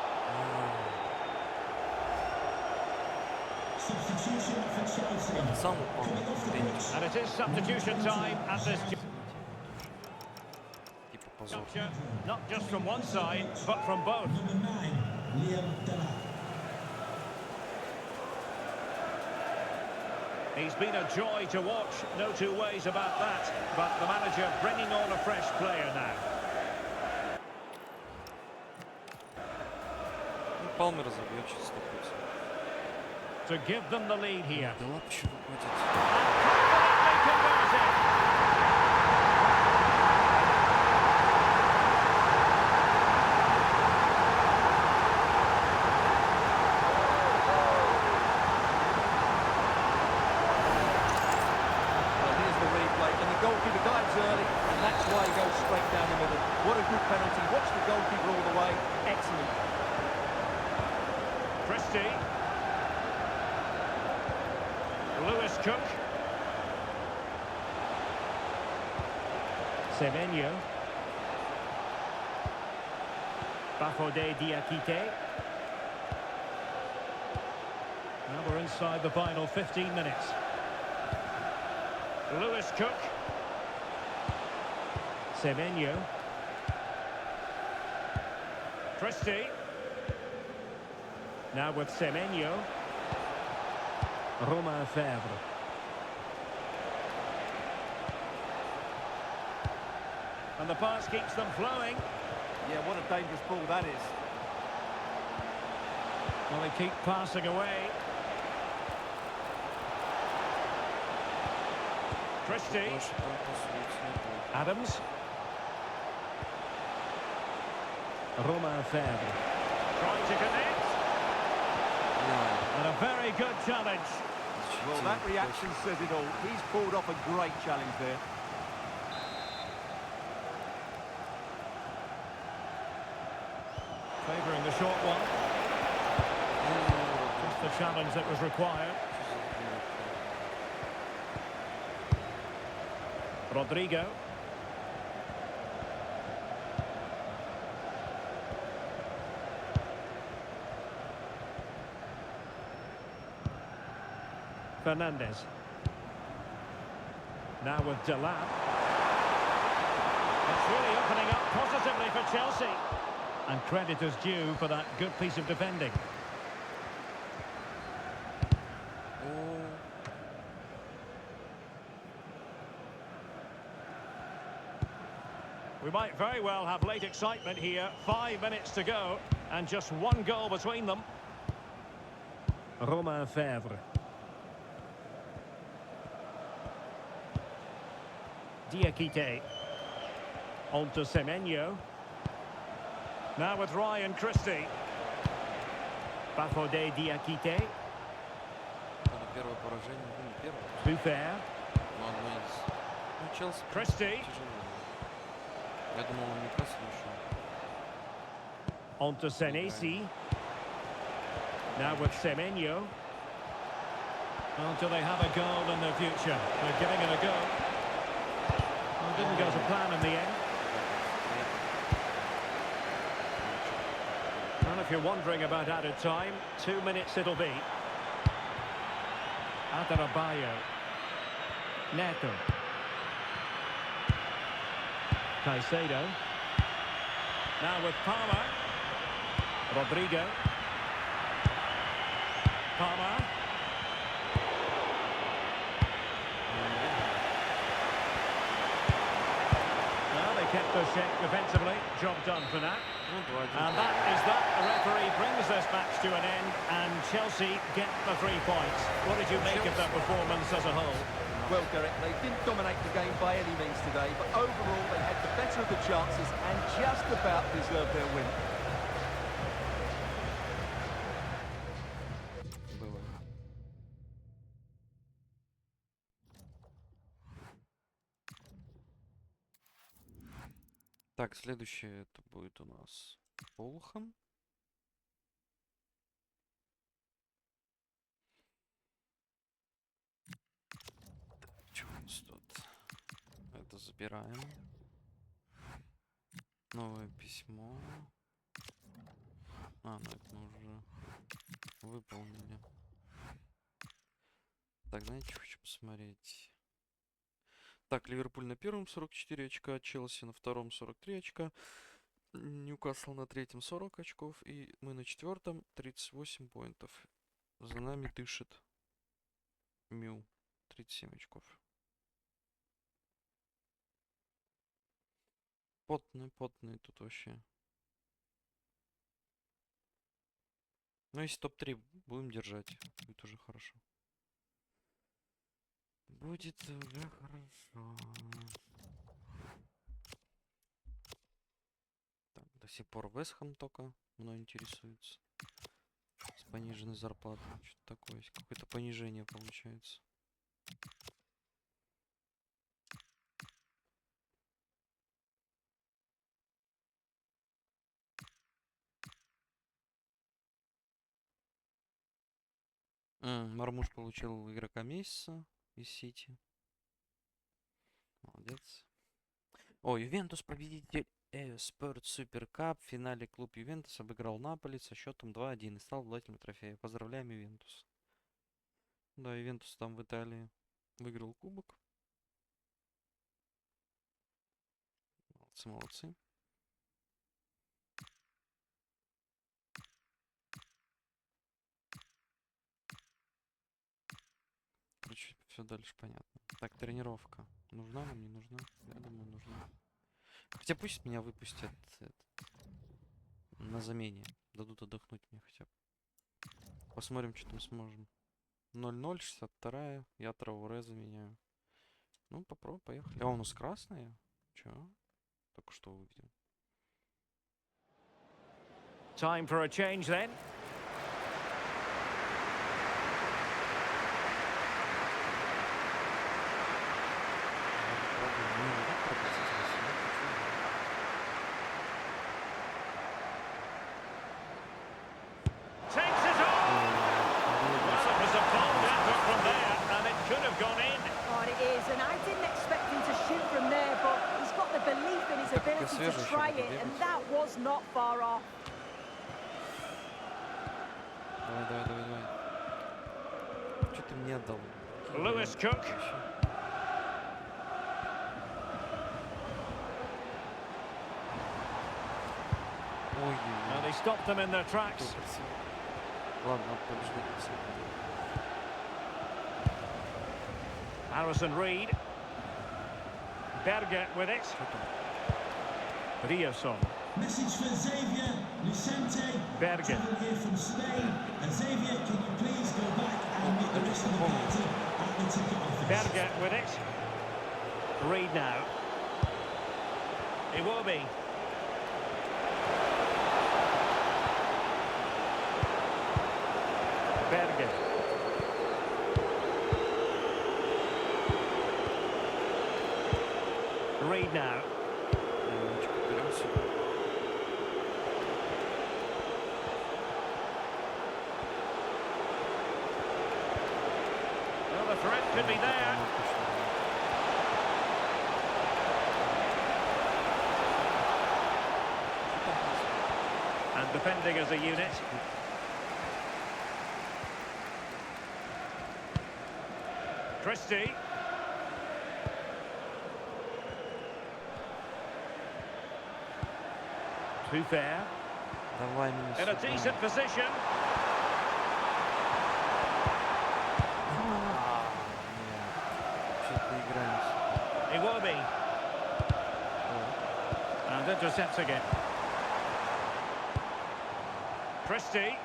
Substitution for Chelsea. And it is substitution time at this juncture. Not just from one side, but from both. Number 9, Liam Delap. He's been a joy to watch, no two ways about that. But the manager bringing on a fresh player now. Palmer забьет сейчас 100%. To give them the lead here. Да ладно, что выходит? Confidently converted. Well, here's the replay, and the goalkeeper dives early, and that's why he goes straight down the middle. What a good penalty. Watch the goalkeeper all the way. Excellent. Christie. Lewis Cook. Semenyo. Bafode Diakite. Now we're inside the final 15 minutes. Lewis Cook. Semenyo. Christie. Now with Semenyo. Romain Fèvre. And the pass keeps them flowing. Yeah, what a dangerous ball that is. Well, they keep passing away. Christie. Adams. Romain Fèvre. Trying to connect. And a very good challenge. Well, that reaction says it all. He's pulled off a great challenge there. Favouring the short one. Just the challenge that was required. Rodrigo. Fernandez. Now with Delap. It's really opening up positively for Chelsea. And credit is due for that good piece of defending. We might very well have late excitement here. 5 minutes to go, and just one goal between them. Romain Fèvre. Diakite. On to Semenyo. Now with Ryan Christie. Bafodé Diakite. Первое поражение, ну, не первое, Buffet. но одно из... Ну, Челси Christie. тяжело. Я думал, он не послушал. On to Senesi. Now with Semenyo. Well, do they have a goal in the future? They're giving it a go. Well, didn't go to plan in the end. Well, if you're wondering about added time, 2 minutes it'll be. Adarabayo. Neto. Caicedo. Now with Palmer. Rodrigo. Palmer. Well, they kept their shape defensively. Job done for that. And that is that. The referee brings this match to an end, and Chelsea get the 3 points. What did you make of that performance as a whole? Well, Derek, they didn't dominate the game by any means today, but overall they had the better of the chances and just about deserved their win. Было. Так, следующее это будет у нас Фулхэм. Что у нас тут? Это забираем. Новое письмо. А, ну это мы уже выполнили. Так, знаете, хочу посмотреть. Так, Ливерпуль на первом 44 очка, Челси на втором 43 очка, Ньюкасл на третьем 40 очков, и мы на четвертом 38 поинтов. За нами дышит Мю, 37 очков. Потные тут вообще. Ну, если топ-3 будем держать, будет уже хорошо. Будет уже хорошо. Так, до сих пор Вест Хэм только мной интересуется. С пониженной зарплатой. Что-то такое. Какое-то понижение получается. Мармуш получил игрока месяца из Сити. Молодец. О, Ювентус победитель Спорт Суперкап. В финале клуб Ювентус обыграл Наполи со счетом 2-1 и стал обладателем трофея. Поздравляем, Ювентус. Да, Ювентус там в Италии выиграл кубок. Молодцы, молодцы. Короче, все дальше понятно. Так, тренировка. Нужна нам, не нужна? Я думаю, нужна. Хотя пусть меня выпустят на замене. Дадут отдохнуть мне хотя бы. Посмотрим, что там сможем. 0-0, 62-я. Я Трауре заменяю. Ну, попробуй, поехали. А у нас красная? Чё? Только что увидел. Time for a change then. свежий to еще try буду it, and бегать. that was not far off. Давай, давай, давай, давай. Что ты мне отдал? Какие Lewis варианты Cook. вообще? Ой, And he stopped them in their tracks. красиво. Ладно, надо побеждать. Harrison Reed. Berger with it. Что там? Rioson. Message for Xavier Lucente, Berger. travelling here from Spain. And Xavier, can you please go back and meet the rest of the party at the ticket office? Berger with it. Reed now. Iwobi. Berger. Reed now. Немножечко беремся. Well, the threat could be there. And defending as a unit. Christie. Too fair. Давай меня In a сюда. decent position. Что-то играемся. Iwobi. And intercepts again. Christie.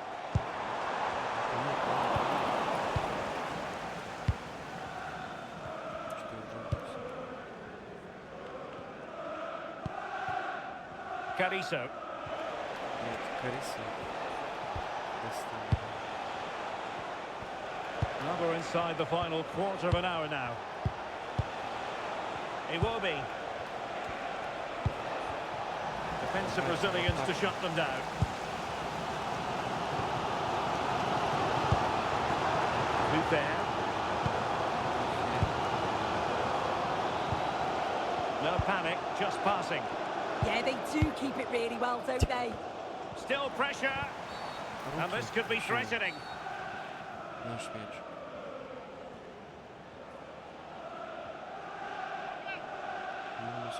Cariso. Нет, Кариса. Достал. Well, we're inside the final quarter of an hour now. Iwobi. Defensive Brazilians to shut them down. Too fair. No panic, just passing. Yeah, they do keep it really well, don't they? Still pressure. And this could be threatening. Наш мяч. Минус.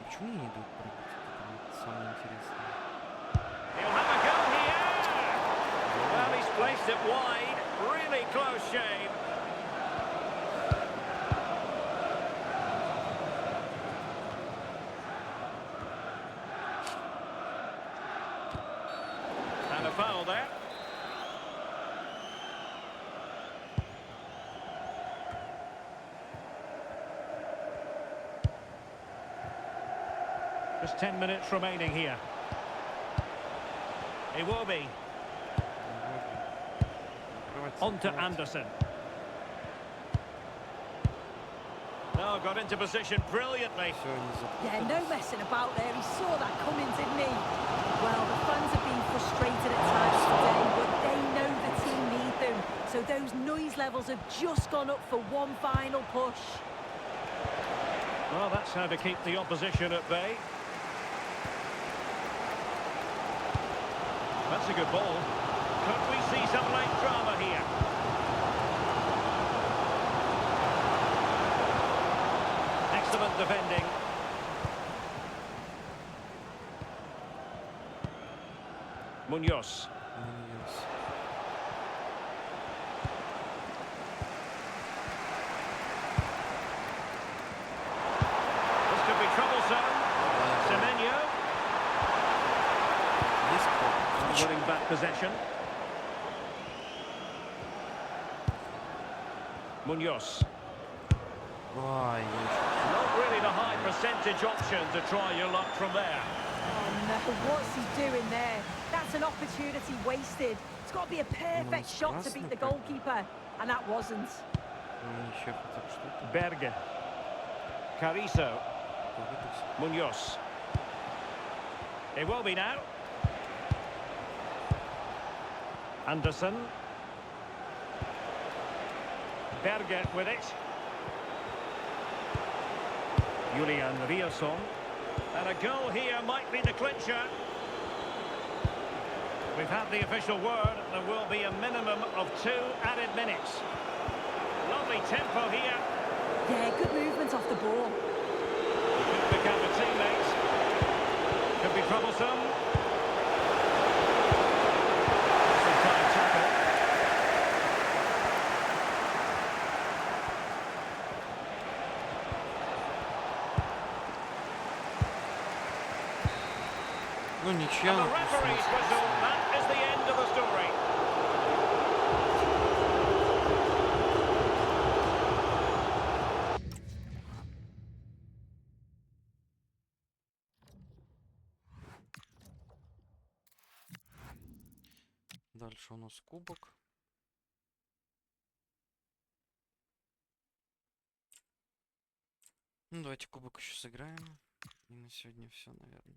Почему не идут прыгать? Это вот самое интересное. He'll have a go here. Well, he's placed it wide. Really close shave. And a foul there. Just 10 minutes remaining here. Iwobi. On to Anderson. No, got into position brilliantly. Все, они Yeah, запутались. no messing about there. He saw that coming, didn't he? Well, the fans have been frustrated at times today, but they know the team need them. So those noise levels have just gone up for one final push. Well, that's how to keep the opposition at bay. That's a good ball. Could we see some late drama here? Excellent defending. Munoz. Минус. This could be troublesome. Semenyo Есть кто? winning back possession. Munoz. Ай, Not really the high percentage option to try your luck from there. Oh no, what's he doing there? That's an opportunity wasted. It's got to be a perfect shot to beat the goalkeeper, and that wasn't. еще хотя бы что-то. Berger. Cariso. Попытался. Munoz. It will be now. Anderson. Berger with it. Julian Riasson. And a goal here might be the clincher. We've had the official word. There will be a minimum of 2 added minutes. Lovely tempo here. Yeah, good movement off the ball. Could pick up a teammate. Could be troublesome. Some fine tackle. Ну, ничья. And the ну, плюс referee's whistle. That is the end of the story. Дальше у нас кубок. Ну, давайте кубок еще сыграем. И на сегодня все, наверное.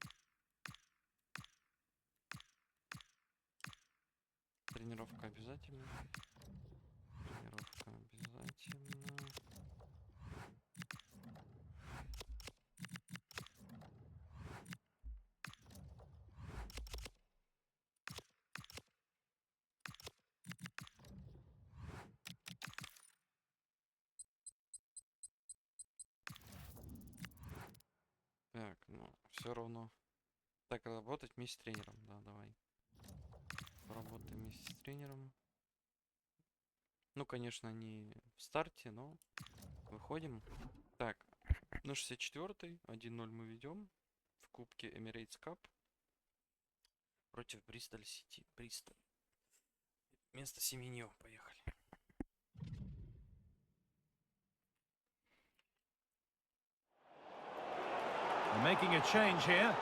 Тренировка обязательно. Тренировка обязательно. Так, ну, все равно. Так, работать вместе с тренером. Да, давай. Поработаем вместе с тренером. Ну, конечно, не в старте, но выходим. Так, на 64-й 1-0 мы ведем в кубке Emirates Cup против Бристоль Сити. Бристоль. Место Семенью. Поехали. They're making a change here.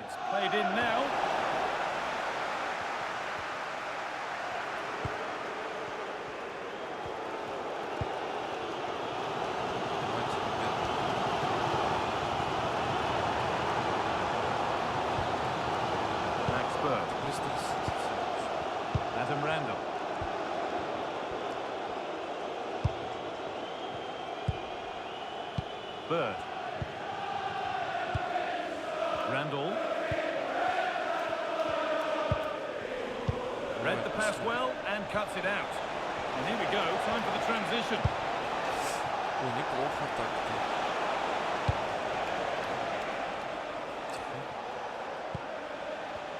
It's played in now. Давайте, ребят. Max Bird. Бристоль Сити. Adam Randall. Bird. Randall. Read the pass well and cuts it out. And here we go, time for the transition. О, неплохо так-то.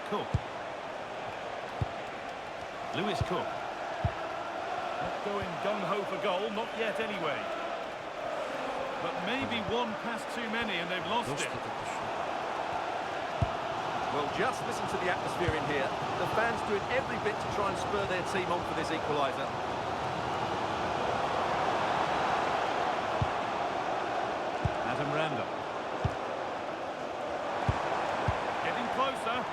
Cook. Lewis Cook. Not going gung-ho for goal, not yet anyway. But maybe one pass too many and they've lost Дождь it. тут еще. Well, just listen to the atmosphere in here. The fans doing every bit to try and spur their team on for this equaliser. Adam Randall. Getting closer.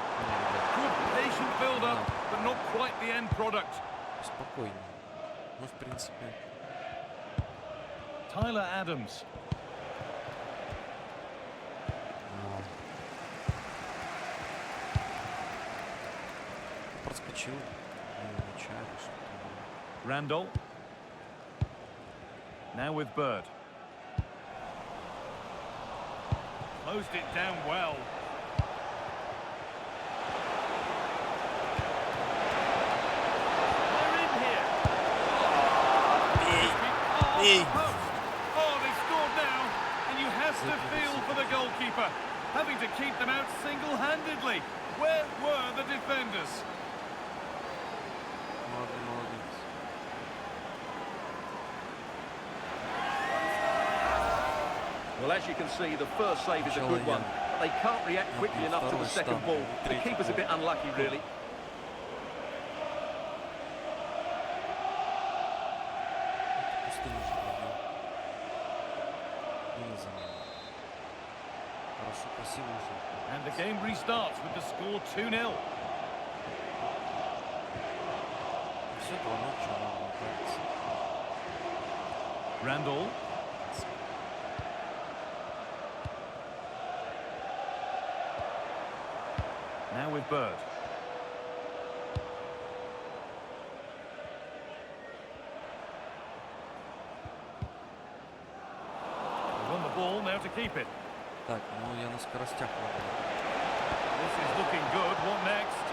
Good patient build-up, but not quite the end product. Спокойнее. Ну, в принципе. Tyler Adams. Проскочил. Мяча или что-то. Randall. Now with Bird. Closed it down well. They're in here. Post. Oh, they've scored now. And you have to feel for the goalkeeper. Having to keep them out single-handedly. Where were the defenders? Молодец. Well, as you can see, the first save is a good one. But they can't react quickly enough to the second ball. The keeper's a bit unlucky, really. Пустыню же пробил. И на замену. Хорошо, красиво уже. And the game restarts with the score 2-0. Все 2-0, что нам не кажется. Randall. Now with Bird. They won the ball, now to keep it. Так, ну я на скоростях ловлю. This is looking good. What next?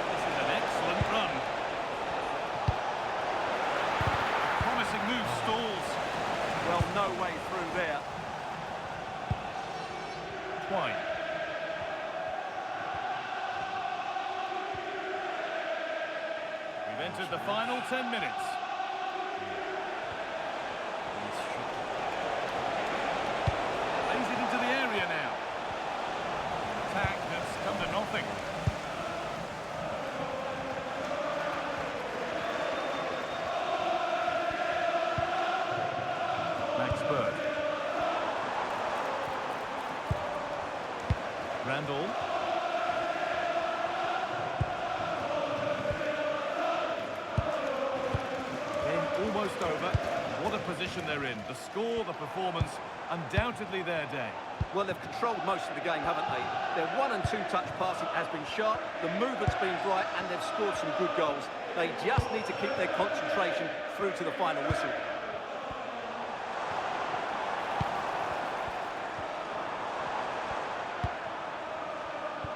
This is an excellent run. Promising move stalls. Well, no way through there. White. We've entered the final 10 minutes. Lays it into the area now. Attack has come to nothing. Max Bird. Randall. Game almost over. What a position they're in. The score, the performance, undoubtedly their day. Well, they've controlled most of the game, haven't they? Their 1- and 2-touch passing has been sharp, the movement's been bright, and they've scored some good goals. They just need to keep their concentration through to the final whistle.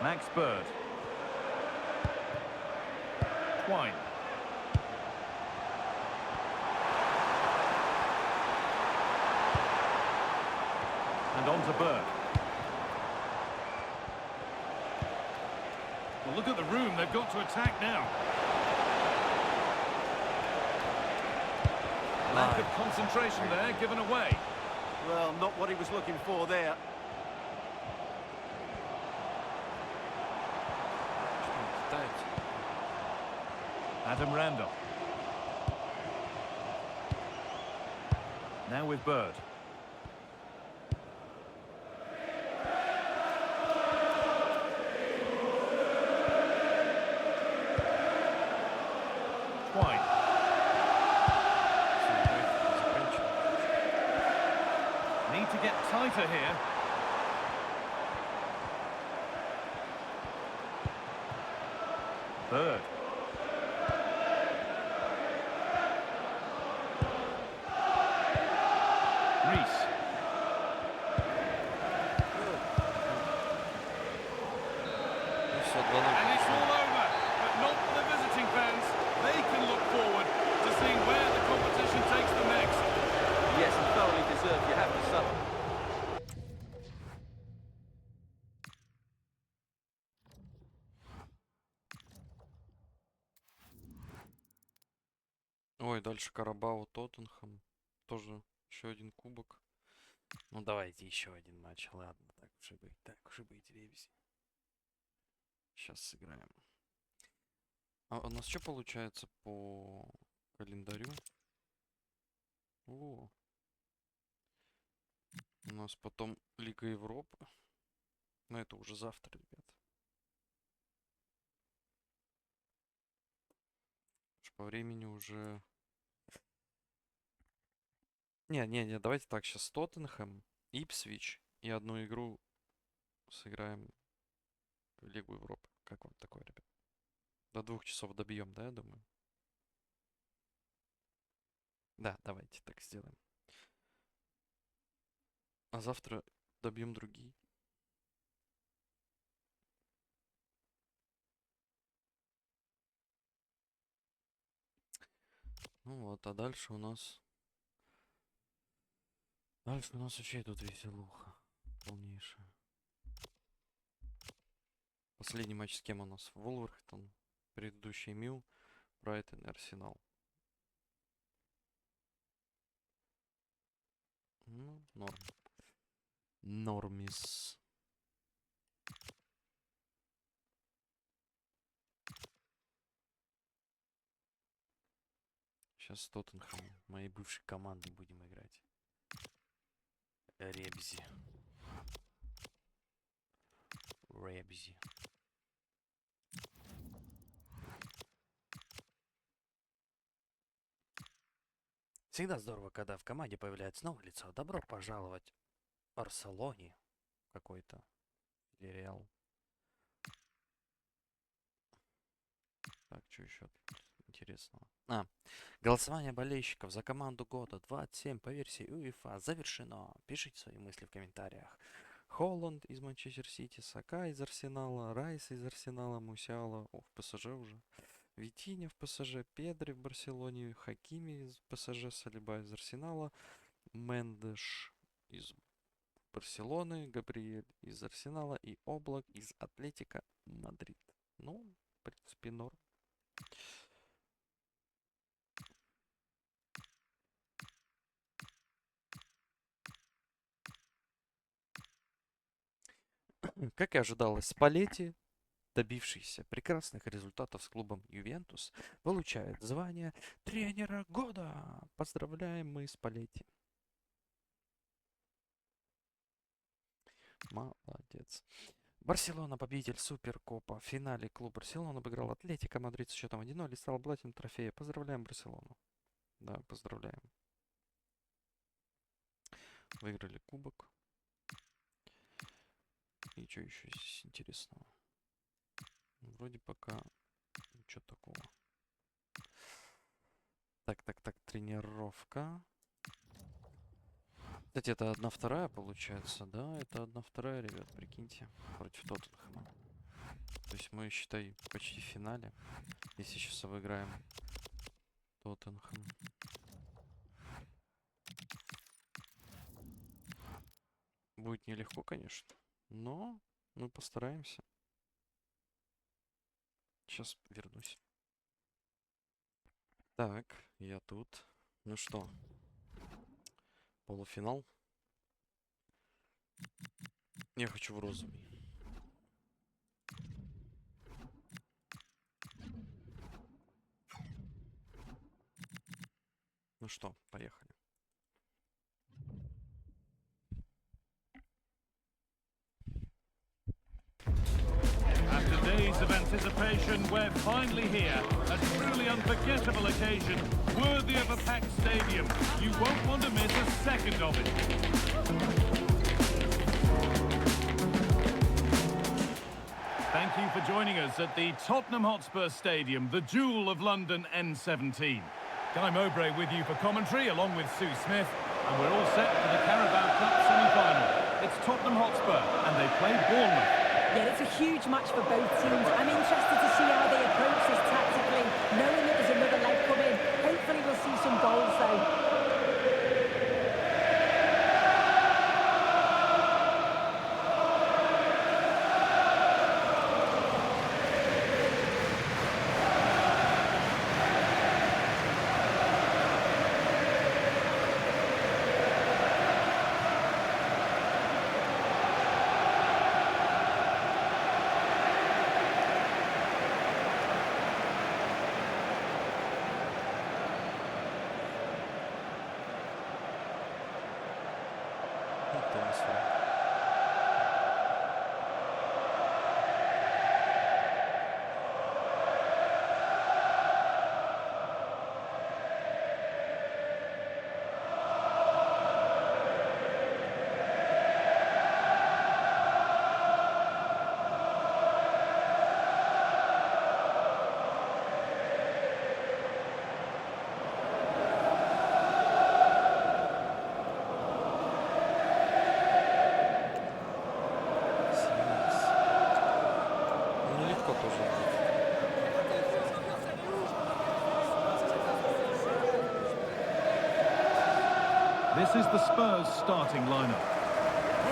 Max Bird. Twine. And on to Bird. Well, look at the room they've got to attack now. Lack of concentration there, given away. Well, not what he was looking for there. Adam Randall. Now with Bird. White. Need to get tighter here. Bird. Reese. And it's all over, but not for the visiting fans. They can look forward to seeing where the competition takes them next. Yes, and thoroughly deserved, you have to say. Ой, дальше Карабау, Тоттенхэм. Тоже еще один кубок. Ну давайте еще один матч. Ладно, так уж и быть, ребзи. Сейчас сыграем. А у нас что получается по календарю? О. У нас потом Лига Европы. Но это уже завтра, ребят. По времени уже... Не, давайте так, сейчас Тоттенхэм, Ипсвич и одну игру сыграем в Лигу Европы. Как вам такое, ребят? До 2 часов добьем, да, я думаю? Да, давайте так сделаем. А завтра добьем другие. Ну вот, а дальше у нас... Дальше у нас вообще тут веселуха полнейшая. Последний матч с кем у нас? Вулверхэмптон, предыдущий Мил, Брайтон и Арсенал. Ну, норм. Нормис. Сейчас с Тоттенхэмом, моей бывшей командой, будем играть. Ребзи. Ребзи. Всегда здорово, когда в команде появляется новое лицо. Добро пожаловать Барселоне какой-то. Или Реал. Так, что еще интересного? Голосование болельщиков за команду года 27 по версии УЕФА завершено. Пишите свои мысли в комментариях. Холланд из Манчестер Сити, Сака из Арсенала, Райс из Арсенала, Мусиала в ПСЖ уже, Витинья в ПСЖ, Педри в Барселоне, Хакими из ПСЖ, Салиба из Арсенала, Мендеш из Барселоны, Габриэль из Арсенала и Облак из Атлетика Мадрид. Ну, в принципе, норм. Как и ожидалось, Спалетти, добившийся прекрасных результатов с клубом Ювентус, получает звание тренера года. Поздравляем мы Спалетти. Молодец. Барселона, победитель Суперкопа. В финале клуб Барселона обыграл Атлетика Мадрид с счетом 1-0 и стал обладателем трофея. Поздравляем Барселону. Да, поздравляем. Выиграли кубок. И что еще здесь интересного? Вроде пока ничего такого. Так, тренировка. Кстати, это 1-2 получается, да? Это 1-2, ребят, прикиньте, против Тоттенхэма. То есть мы, считай, почти в финале, если сейчас обыграем Тоттенхэм. Будет нелегко, конечно, но мы постараемся. Сейчас вернусь. Так, я тут. Ну что, полуфинал. Я хочу в розовый. Ну что, поехали. After days of anticipation, we're finally here. A truly unforgettable occasion, worthy of a packed stadium. You won't want to miss a second of it. Thank you for joining us at the Tottenham Hotspur Stadium, the jewel of London N17. Guy Mowbray with you for commentary, along with Sue Smith, and we're all set for the Carabao Cup semi-final. It's Tottenham Hotspur, and they play Bournemouth. Yeah, it's a huge match for both teams. I'm interested to see how they approach this tactically, knowing that there's another leg coming. Hopefully we'll see some goals, though. Нелегко тоже будет. This is the Spurs starting lineup.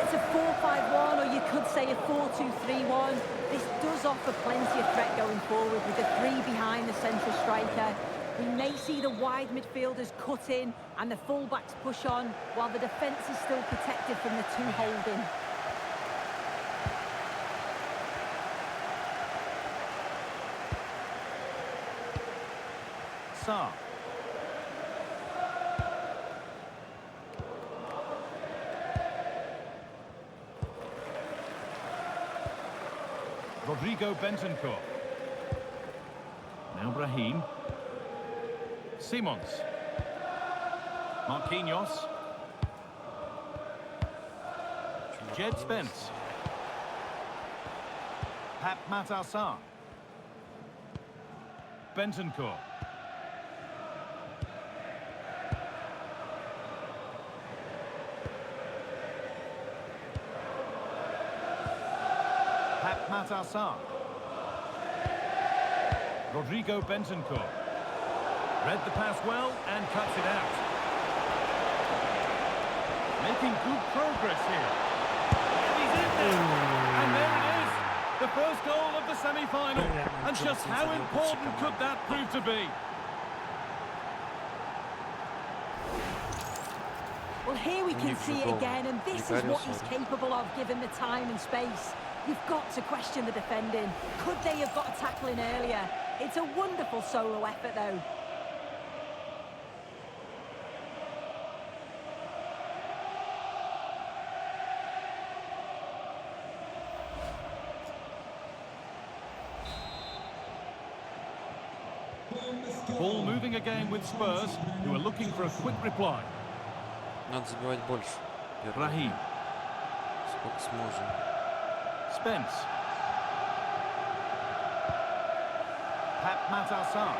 It's a 4-5-1, or you could say a 4-2-3-1. This does offer plenty of threat going forward with the three behind the central striker. We may see the wide midfielders cut in and the full-backs push on, while the defence is still protected from the two holding. Sarr. Rodrigo Bentancur. Now Brahim. Simons. Marquinhos. Jed Spence. Pat Matassar. Bentancur. Matassar. Rodrigo Bentancur. Read the pass well and cuts it out. Making good progress here. And he's in there. And there it is. The first goal of the semi-final. And just how important could that prove to be? Well, here we can see it again, and this is what he's capable of given the time and space. You've got to question the defending. Could they have got a tackle in earlier? It's a wonderful solo effort, though. Ball moving again with Spurs, who are looking for a quick reply. Надо забивать больше. Rahim. Сколько сможем. Spence. Matassar.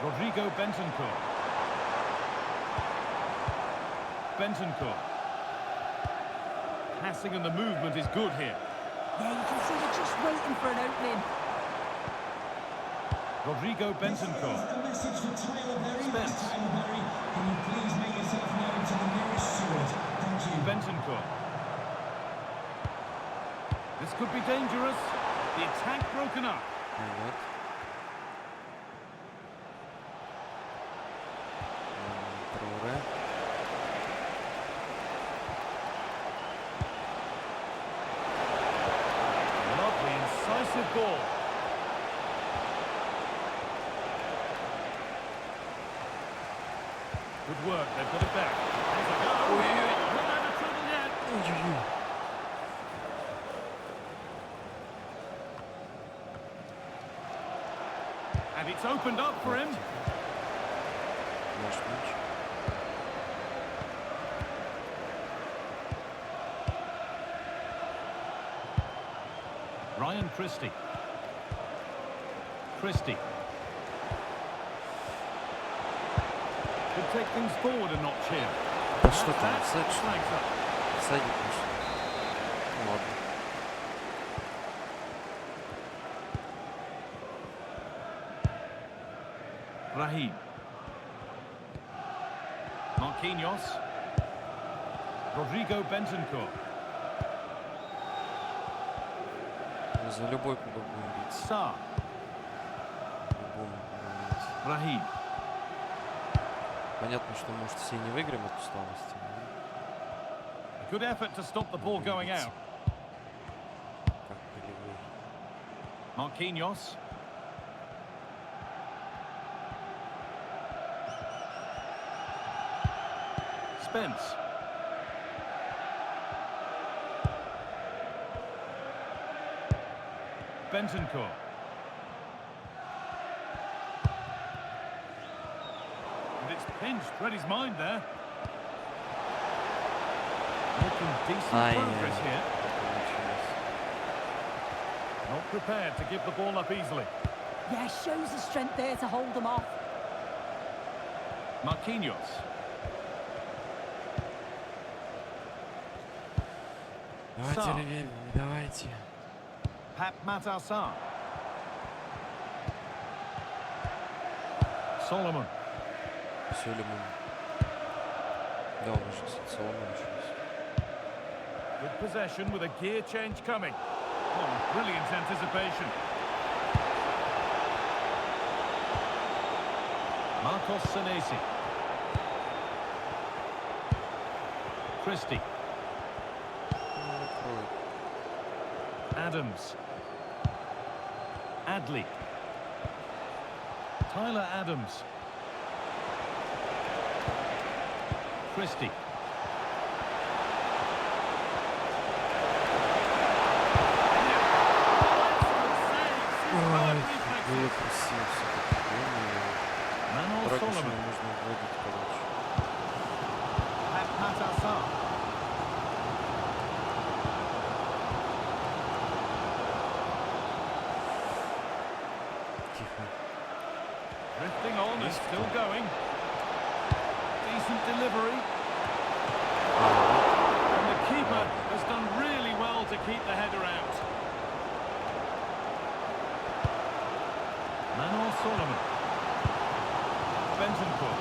Rodrigo Bentancur. Bentancur. Passing and the movement is good here. Yeah, you can see they're just waiting for an opening. Rodrigo Bentancur. A message for Tyler Berry. Spence. Tyler Berry, can you please make yourself known to the nearest steward? Thank you. Bentancur. This could be dangerous. The attack broken up. Вот. Труре. Lovely, incisive ball. Good work, they've got it back. There's a goal. Not out of trouble yet. And it's opened up for him. Наш мяч. Ryan Christie. Christie. Could take things forward a notch here. Да что там, That офсайд, что ли? flags up. Офсайдик пошел. Ну ладно. Rahim. Marquinhos. Rodrigo Bentancur. Мы за любой кубок будем биться. Sarr. Любому будем биться. Rahim. Понятно, что, может, все не выиграем от усталости. Good effort to stop the ball going out. Как голевой. Marquinhos. Spence. Bentancur. And it's pinched, read his mind there. Making decent progress here. Not prepared to give the ball up easily. Yeah, shows the strength there to hold them off. Marquinhos. Давайте, Sarr. Ревель, давайте. Matassar. Solomon. Все ли мы? Да, он уже, кстати, Соломон начался. Good possession with a gear change coming. Oh, brilliant anticipation. Marcos Senesi. Christie. Adams. Adley. Tyler Adams. Christie. Было красиво все-таки. Manuel Аккуратнее Solomon. нужно вводить, короче. Matassar. Тихо. Drifting on and still going. Decent delivery. And the keeper has done really well to keep the header out. Manuel Solomon. Bentoncourt.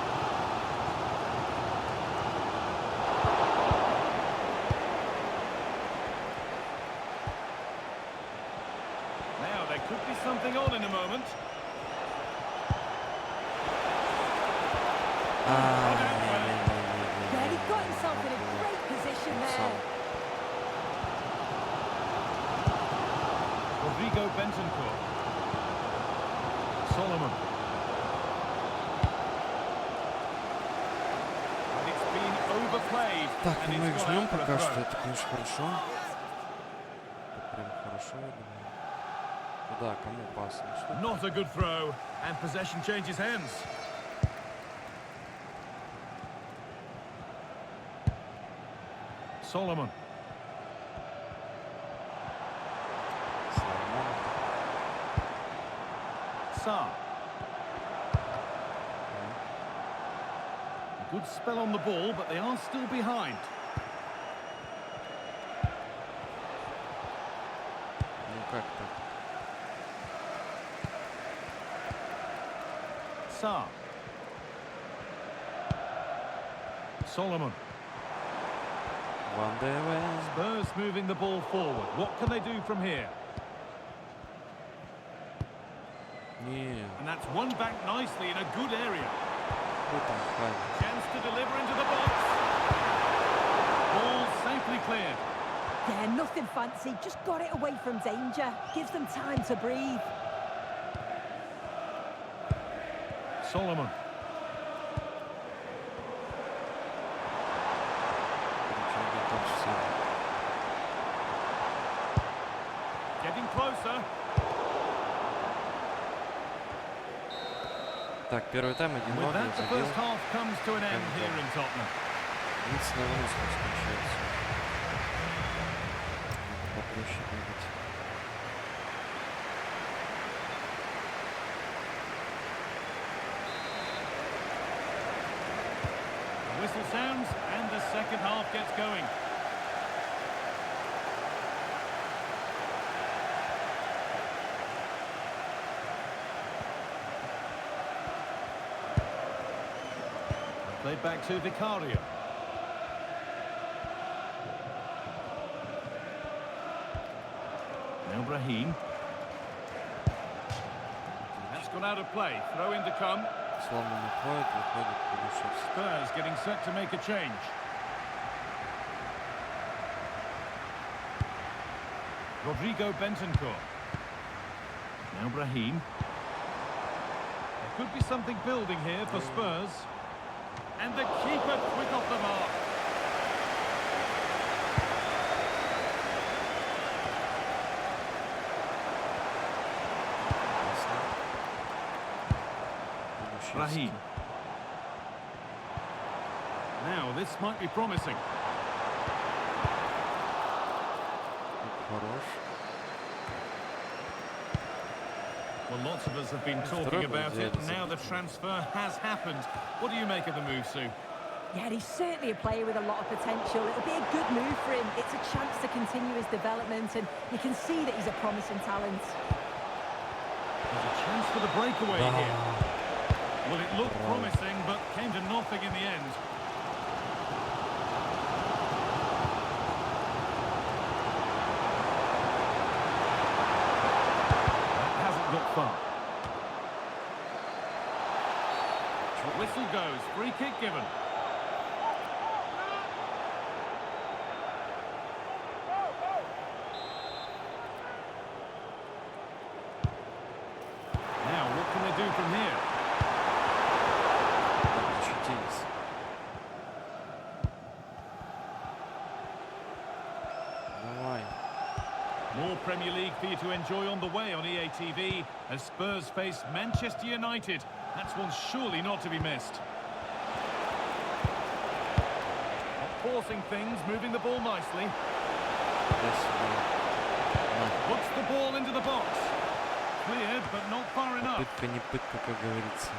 Now there could be something on in a moment. Yeah, he got himself in a great position there. Rodrigo Bentoncourt. Solomon. And it's been overplayed. Так, and ну мы их it's gone жмем out for a пока что, throw. это, конечно, хорошо. Это прям хорошо, я думаю. Куда, кому пас? Ну, что? Not a good throw, and possession changes hands. Solomon. Соломон. Sarr. A good spell on the ball, but they are still behind. Ну как так? Sarr. Solomon. Ван де Вен. Spurs moving the ball forward. What can they do from here? Не, And that's won back nicely in a good area. кто там Хай? Chance to deliver into the box. Ball safely cleared. Yeah, nothing fancy, just got it away from danger. Gives them time to breathe. Solomon. Ничего, не то же самое. Getting closer. Так, первый тайм With 1-2, that, the забил. first half comes to an end here in Tottenham. Единственное, вынос кончается. Попроще бегать. The whistle sounds and the second half gets going. Played back to Vicario. Now Brahim. That's gone out of play. Throw in to come. Сломан выходит, Кулишевский. Spurs getting set to make a change. Rodrigo Bentoncourt. Now Brahim. There could be something building here for Spurs. And the keeper quick off the mark. Brahim. Now this might be promising. Хорош. Well, lots of us have been talking about it, and now the transfer has happened. What do you make of the move, Sue? Yeah, he's certainly a player with a lot of potential. It'll be a good move for him. It's a chance to continue his development, and you can see that he's a promising talent. There's a chance for the breakaway here. Well, it looked promising, but came to nothing in the end. That hasn't got far. Whistle goes, free kick given. Now, what can they do from here? Защитились. Давай. More Premier League for you to enjoy on the way on EA TV as Spurs face Manchester United. That's one surely not to be missed. Not forcing things, moving the ball nicely. Yes, Puts the ball into the box. Cleared, but not far enough. Пытка не пытка, как говорится.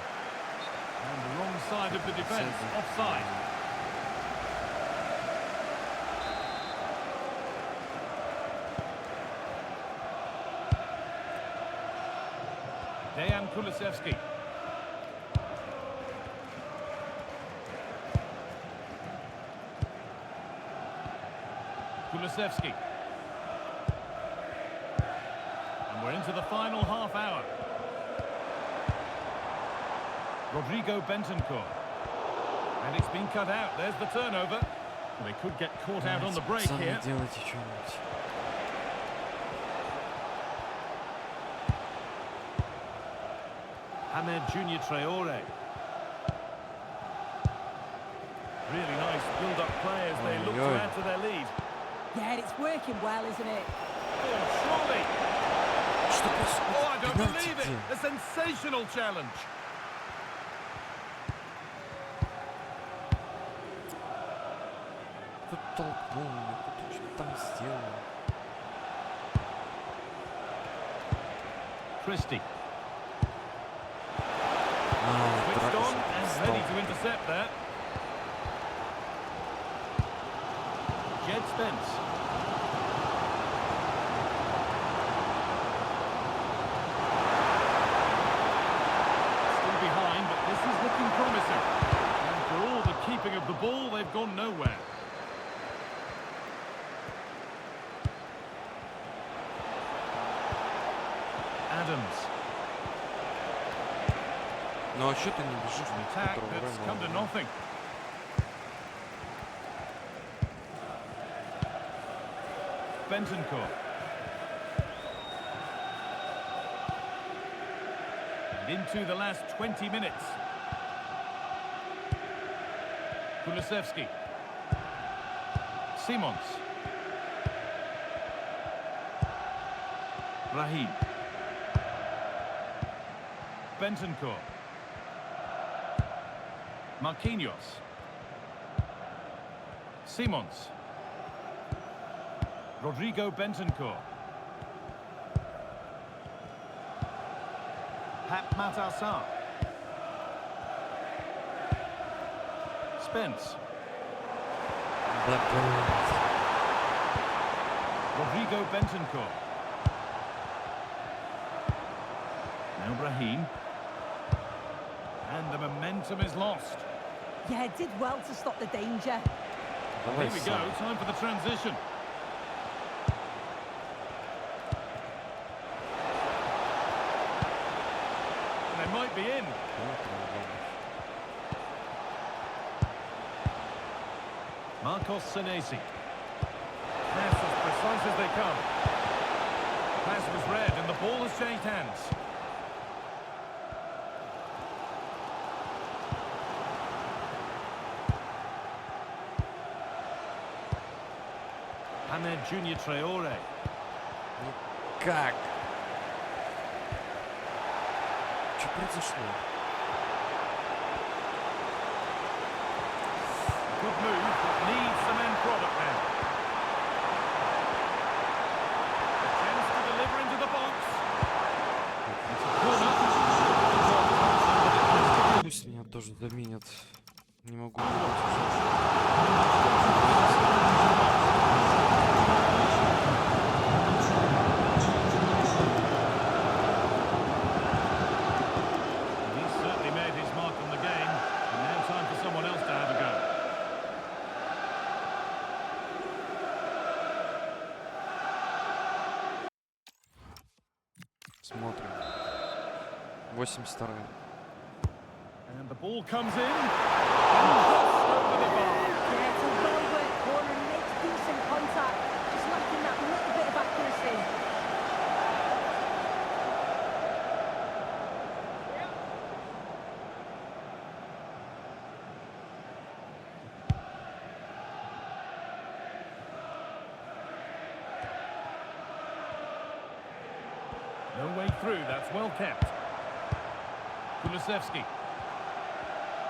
On the wrong side of the defence, offside. Dejan Kulusevski. Kulusevski. And we're into the final half hour. Rodrigo Bentancur. And it's been cut out. There's the turnover. Well, they could get caught out on the break here. Делайте что-нибудь. Ahmed Junior Traore. Really nice build-up play as they look to add to their lead. Yeah, it's working well, isn't it? Oh, surely. Что Oh, I don't происходит? believe it. A sensational challenge. Кто толкнул меня, кто что-то там сделал. Christie. А, Switched on Драгоша and встал. ready to intercept there. Jed Spence. Still behind, but this is looking promising. And for all the keeping of the ball, they've gone nowhere. Adams. Ну а что ты не бежишь? An в attack котором that's время come to было? nothing. Bentancur. And into the last 20 minutes. Kulusevski. Simons. Brahim. Bentancur. Marquinhos. Simons. Rodrigo Bentancur. Pat Matassar. Spence. Да, блядь. Rodrigo Bentancur. Now Brahim. And the momentum is lost. Yeah, did well to stop the danger. Давай Here we go, сам. time for the transition. And they might be in. Marcos Senesi. Pass as precise as they come. Pass was read and the ball has changed hands. Ahmed Junior Traore. Ну как? Что произошло? Good move, but needs some end product now. A chance to deliver into the box. It's a corner. Пусть меня тоже заменят. Не могу выбрать уже. He's certainly made his mark on the game, and now time for someone else to have a go. Смотрим. 82. And the ball comes in. And just over the bar. Yeah, it's a well-worked corner and makes decent contact. Just lacking that little bit of accuracy. No way through, that's well kept. Kulusevski.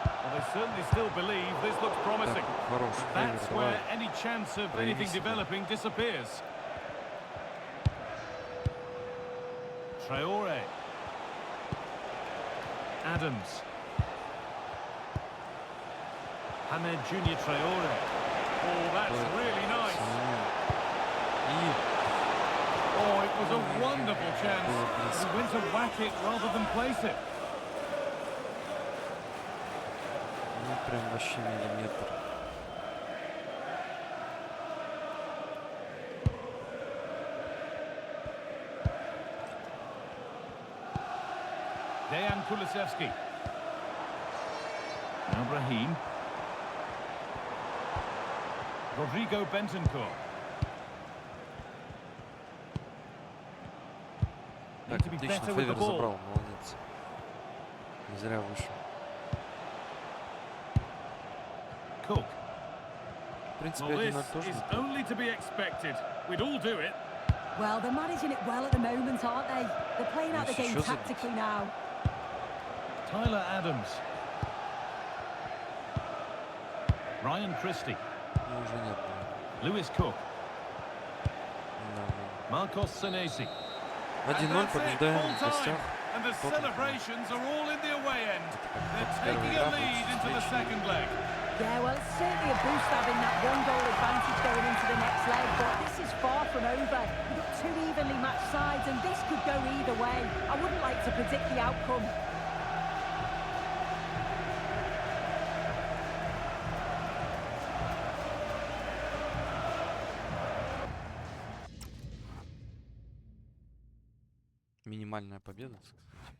Well, they certainly still believe this looks promising. Так, хороший That's тренер, where давай. any chance of Прояви anything себя. developing disappears. Traore. Adams. Hamed Junior Traore. Oh, that's really nice. И Oh, it was a wonderful chance. He went to whack it rather than place it. ну прям вообще миллиметр. Dejan Kulusevski. Now Brahim. Rodrigo Bentancur. Need Так, to be отлично, better with the Февер ball. забрал, молодец. Не зря вышел. Cook. В принципе, Well, 1-0 this тоже is неплохо. only to be expected. We'd all do it. Well, they're managing it well at the moment, aren't they? They're playing out the game Еще забить. tactically now. Tyler Adams. Ryan Christie. Ну, уже нет. Lewis Cook. Да, да. Marcos Senesi. 1-0 побеждаем в гостях. And the Tottenham. celebrations are all in the away end. They're Первая taking игра a будет lead into the встреча. second leg. Yeah, well, it's certainly a boost having that one-goal advantage going into the next leg, but this is far from over. We've got two evenly matched sides, and this could go either way. I wouldn't like to predict the outcome. Минимальная победа, так сказать.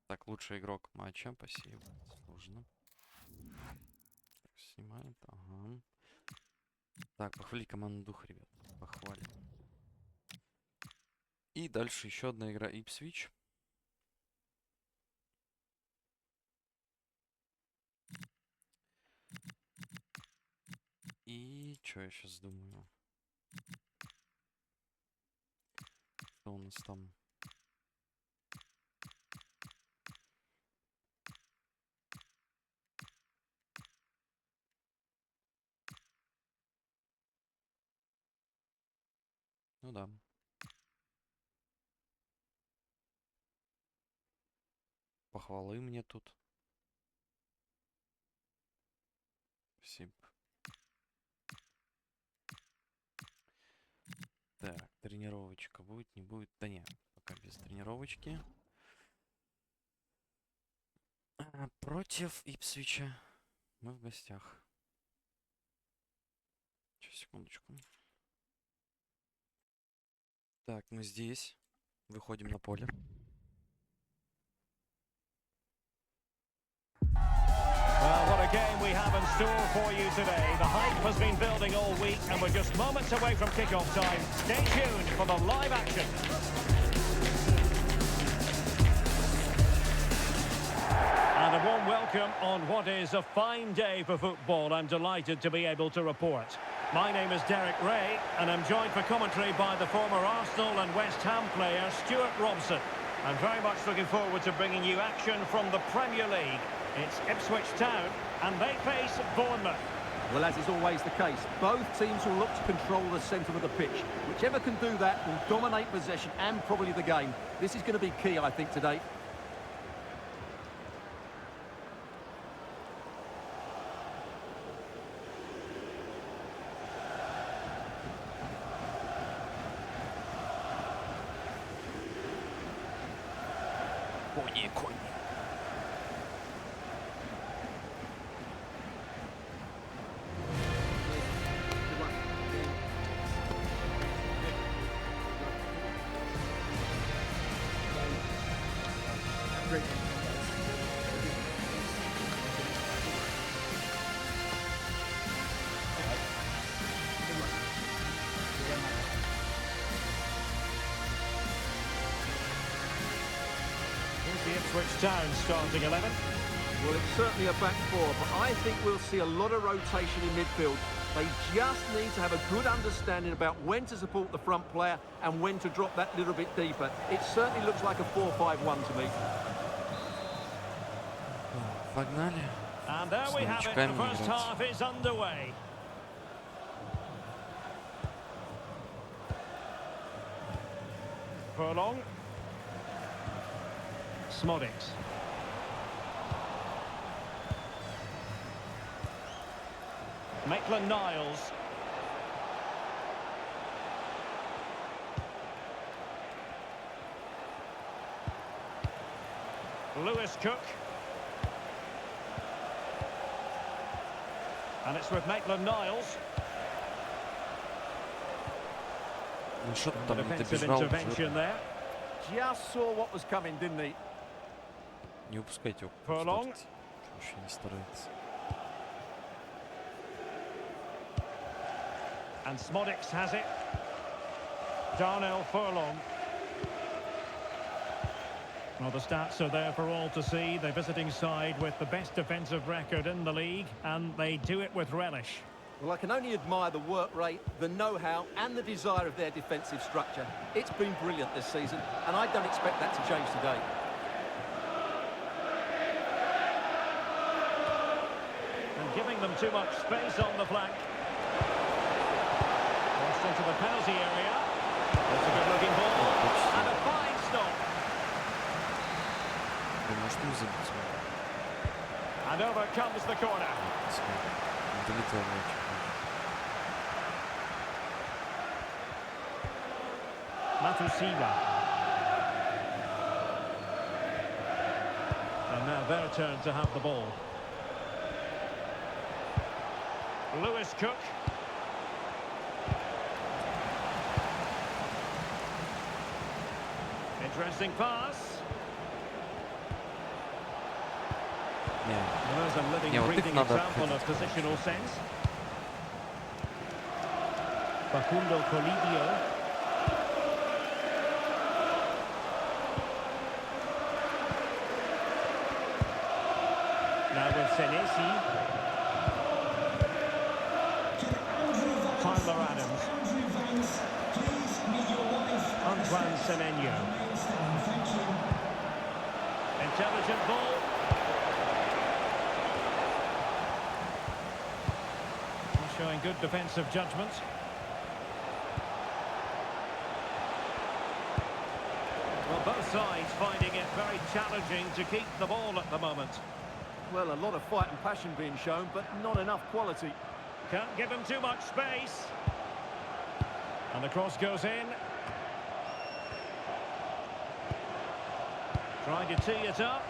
Так, лучший игрок матча. Спасибо. Сложно. Так, снимаем. Ага. Так, похвалить команду дух, ребят. Похвалим. И дальше еще одна игра Ipswich. И что я сейчас думаю? Что у нас там? Ну да. Похвалы мне тут. Спасибо. Так, тренировочка будет, не будет? Да нет, пока без тренировочки. Против Ипсвича мы в гостях. Сейчас, секундочку. Так, мы здесь. Выходим на поле. Well, what a game we have in store for you today. The hype has been building all week, and we're just moments away from kick-off time. Stay tuned for the live action. And a warm welcome on what is a fine day for football. I'm delighted to be able to report. My name is Derek Ray, and I'm joined for commentary by the former Arsenal and West Ham player, Stuart Robson. I'm very much looking forward to bringing you action from the Premier League. It's Ipswich Town, and they face Bournemouth. Well, as is always the case, both teams will look to control the centre of the pitch. Whichever can do that will dominate possession and probably the game. This is going to be key, I think, today. Кони, кони. Here's the Ipswich Town starting 11. Well, it's certainly a back four, but I think we'll see a lot of rotation in midfield. They just need to have a good understanding about when to support the front player and when to drop that little bit deeper. It certainly looks like a 4-5-1 to me. Погнали. And there we have it, the first half is underway. Furlong. Smodics. Maitland-Niles. Lewis Cook. And it's with Maitland-Niles. Ну что ты The там не defensive добежал? intervention there. Just saw what was coming, didn't he? Не упускайте его. Furlong. Вообще не старается. And Smodics has it. Darnell Furlong. Well, the stats are there for all to see. The visiting side with the best defensive record in the league, and they do it with relish. Well, I can only admire the work rate, the know-how and the desire of their defensive structure. It's been brilliant this season, and I don't expect that to change today. And giving them too much space on the flank. Crossed into the penalty area. That's a good-looking ball. And a fine stop. Может не забить смог. And over comes the corner. Долетел мяч. Matusiwa. And now their turn to have the ball. Lewis Cook. Interesting pass. Не, Well, there's a living, Yeah, well, breathing if not, example of positional sense. Facundo Colidio. Now with Senesi. Tyler Adams. Please meet your wife. Antoine Semenyo. Thank you. Intelligent ball. Showing good defensive judgment. Well, both sides finding it very challenging to keep the ball at the moment. Well, a lot of fight and passion being shown, but not enough quality. Can't give him too much space. And the cross goes in. Trying to tee it up.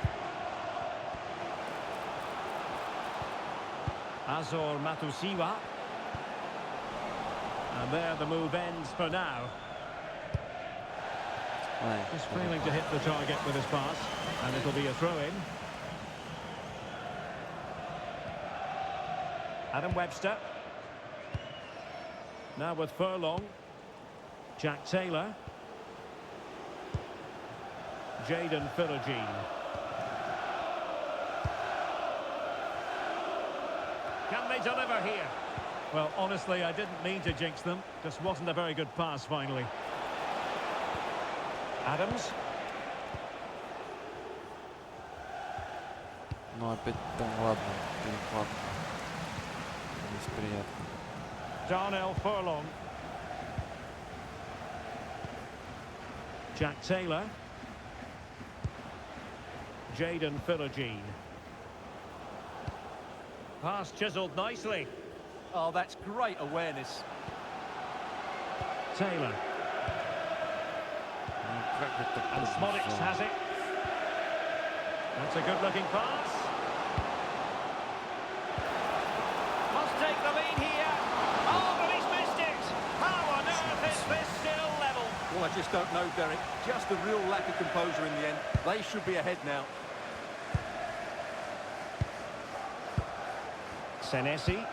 Azor Matusiwa. And there the move ends for now. ай, Just failing to hit the target with his pass. And it'll be a throw-in. Adam Webster. Now with Furlong. Jack Taylor. Jayden Philogene. Can they deliver here? Well, honestly, I didn't mean to jinx them. Just wasn't a very good pass, finally. Adams. ну опять там ладно, перехват. Неприятно. Darnell Furlong. Jack Taylor. Jayden Philogene. Pass chiselled nicely. Oh, that's great awareness. Taylor. Ну как это And Smodics пробежал? has it. That's a good-looking pass. Must take the lead here. Oh, but he's missed it. How on earth is this still level? Well, I just don't know, Derek. Just a real lack of composure in the end. They should be ahead now. Senesi.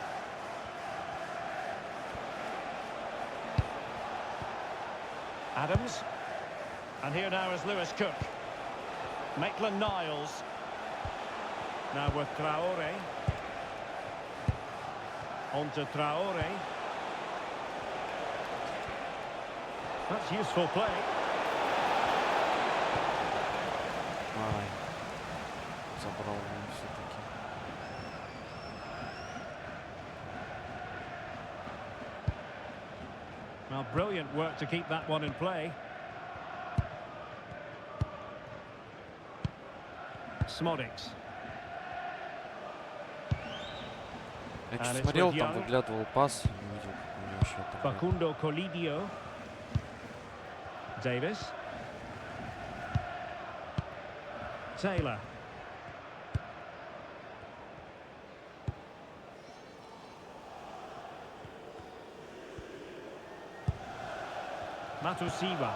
Adams. And here now is Lewis Cook. Maitland-Niles. Now with Traore. On to Traore. That's useful play. Ай, забрал его все-таки. Well, brilliant work to keep that one in play. Smodics. Я And чуть it's смотрел, with там Young. выглядывал пас, не видел, как у него вообще это. Facundo Colidio. Davis. Taylor. Matusiwa.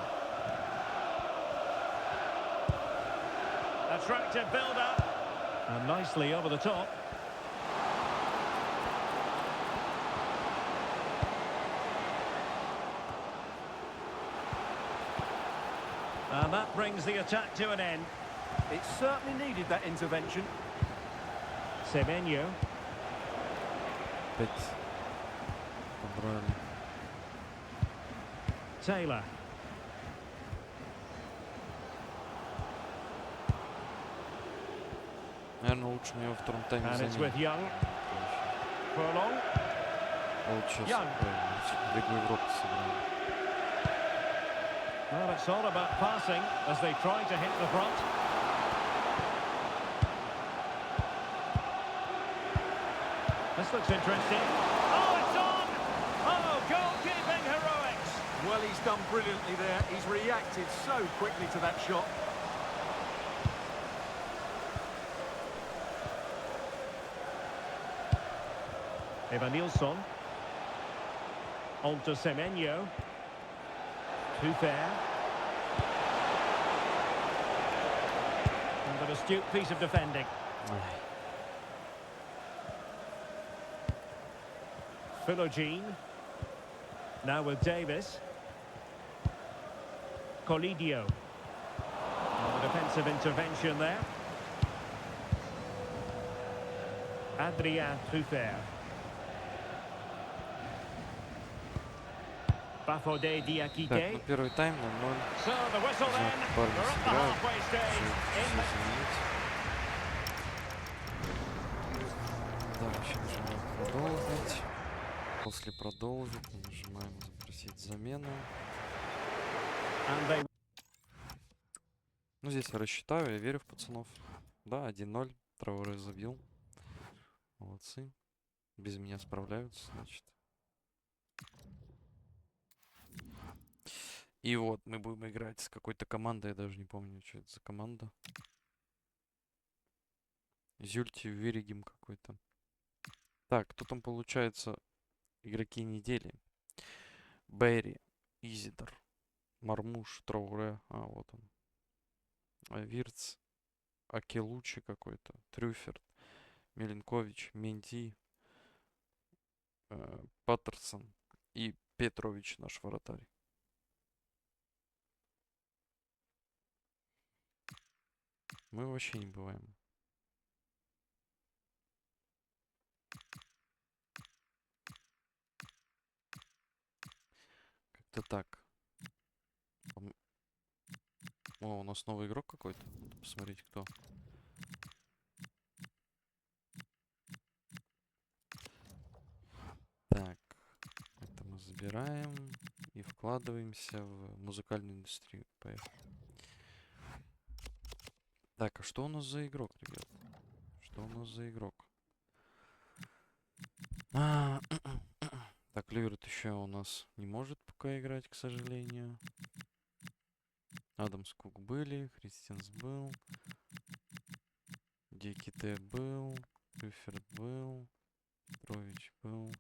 Attractive build-up. And nicely over the top. And that brings the attack to an end. It certainly needed that intervention. Semenyo. Опять побрали. Taylor. Наверное, лучше мне во втором тайме And it's заменить. with Young. Furlong. Лучше Young. Лигу Европы сыграем. Well, it's all about passing as they try to hit the front. This looks interesting. Oh, it's on! Oh, goalkeeping heroics! Well, he's done brilliantly there. He's reacted so quickly to that shot. Evanilson. On to Semenyo. Too fair. And an astute piece of defending. Ай. Philogene. Now with Davis. Colidio. Oh, defensive intervention there. Adrien Truffert. Bafode Так, Diakite. ну первый тайм 0-0. So the whistle then. Знак парни We're at the сыграют. halfway stage. Все заменить. Да, еще нажимаем продолжить. После продолжить нажимаем запросить замену. And they Ну здесь я рассчитаю, я верю в пацанов. Да, 1-0. Траоре забил. Молодцы. Без меня справляются, значит. И вот мы будем играть с какой-то командой, я даже не помню, что это за команда. Зюльти Виригим какой-то. Так, кто там получается игроки недели? Берри, Изидор, Мармуш, Трауре. А, вот он. Вирц, Акелучи какой-то, Трюферт, Миленкович, Менди, Паттерсон и Петрович, наш вратарь. Мы вообще не бываем. Как-то так. О, у нас новый игрок какой-то. Надо посмотреть, кто. Так. Это мы забираем и вкладываемся в музыкальную индустрию. Поехали. Так, а что у нас за игрок, ребят? Что у нас за игрок? Так, Ливерт еще у нас не может пока играть, к сожалению. Адамс Кук были, Христианс был, Диките был, Рюферт был, Петрович был.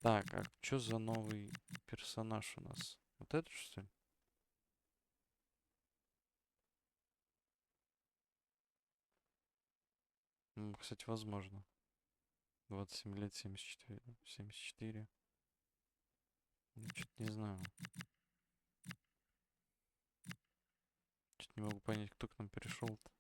Так, а что за новый персонаж у нас? Вот этот, что ли? Кстати, возможно. 27 лет, 74. 74. Ну, что-то не знаю. Что-то не могу понять, кто к нам перешел-то.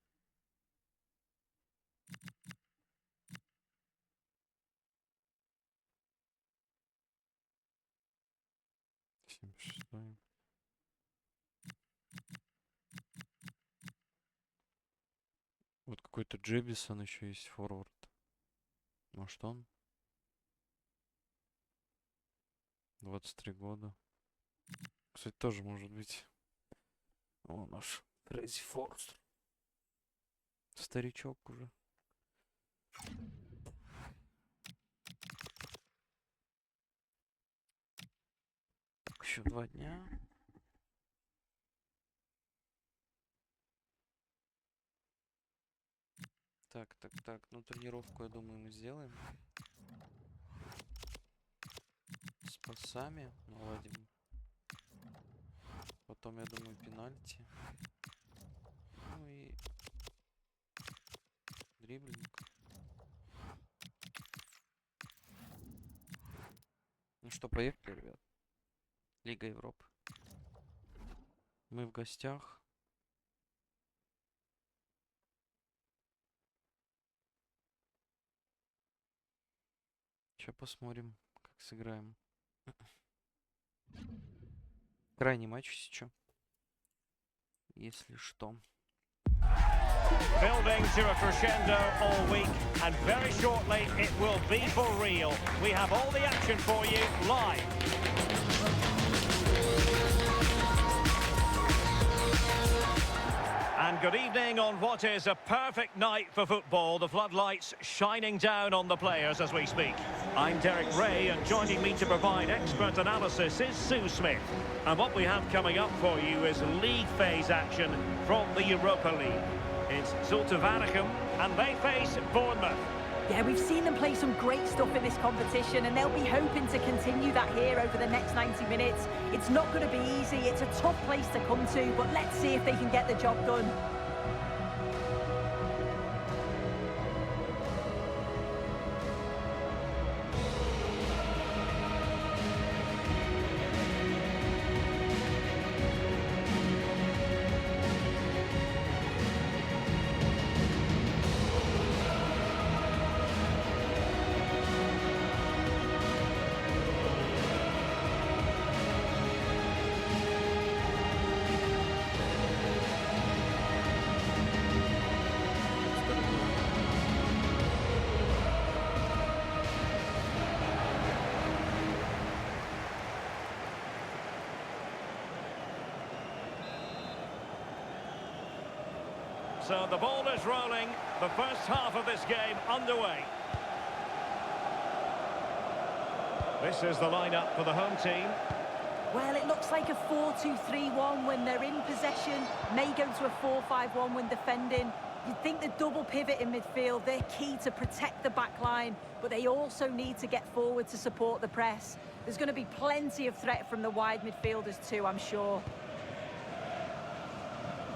Вот какой-то Джебисон еще есть, форвард. Может он? 23 года. Кстати, тоже может быть. О, наш Фрейзи Форстер. старичок уже. Еще 2 дня. Так. Ну, тренировку, я думаю, мы сделаем. С пасами наладим. Потом, я думаю, пенальти. Ну и дриблинг. Ну что, поехали, ребят. Лига Европы. Мы в гостях. Сейчас посмотрим, как сыграем. Крайний матч сейчас. Если что. Building to a crescendo all week, and very shortly it will be for real. We have all the action for you live. And good evening on what is a perfect night for football. The floodlights shining down on the players as we speak. I'm Derek Ray, and joining me to provide expert analysis is Sue Smith. And what we have coming up for you is league phase action from the Europa League. It's Zulte Waregem, and they face Bournemouth. Yeah, we've seen them play some great stuff in this competition, and they'll be hoping to continue that here over the next 90 minutes. It's not going to be easy. It's a tough place to come to, but let's see if they can get the job done. So the ball is rolling, the first half of this game underway. This is the lineup for the home team. Well, it looks like a 4-2-3-1 when they're in possession, may go to a 4-5-1 when defending. You'd think the double pivot in midfield, they're key to protect the back line, but they also need to get forward to support the press. There's going to be plenty of threat from the wide midfielders too, I'm sure.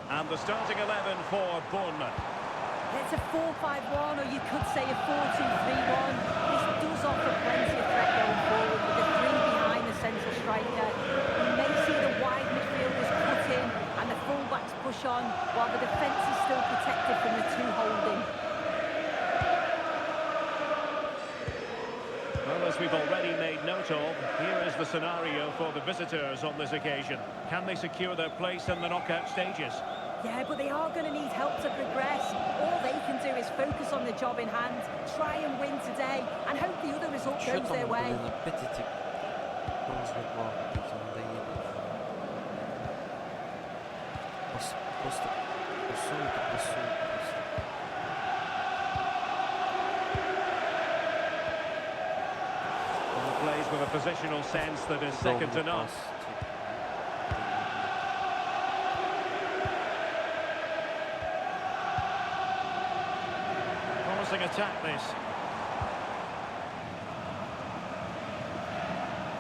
And the starting 11 for Bournemouth. It's a 4-5-1, or you could say a 4-2-3-1. This does offer plenty of threat going forward with the three behind the central striker. You may see the wide midfielders cut in and the full-backs push on, while the defence is still protected from the two holding. Well, as we've already made note of, here is the scenario for the visitors on this occasion. Can they secure their place in the knockout stages? Yeah, but they are going to need help to progress. All they can do is focus on the job in hand, try and win today, and hope the other result Что goes там, their way. блин, опять эти развлекла, эти надоели. Просто пасуют и пасуют. He plays with a positional sense that is second to none. Promising attack, this.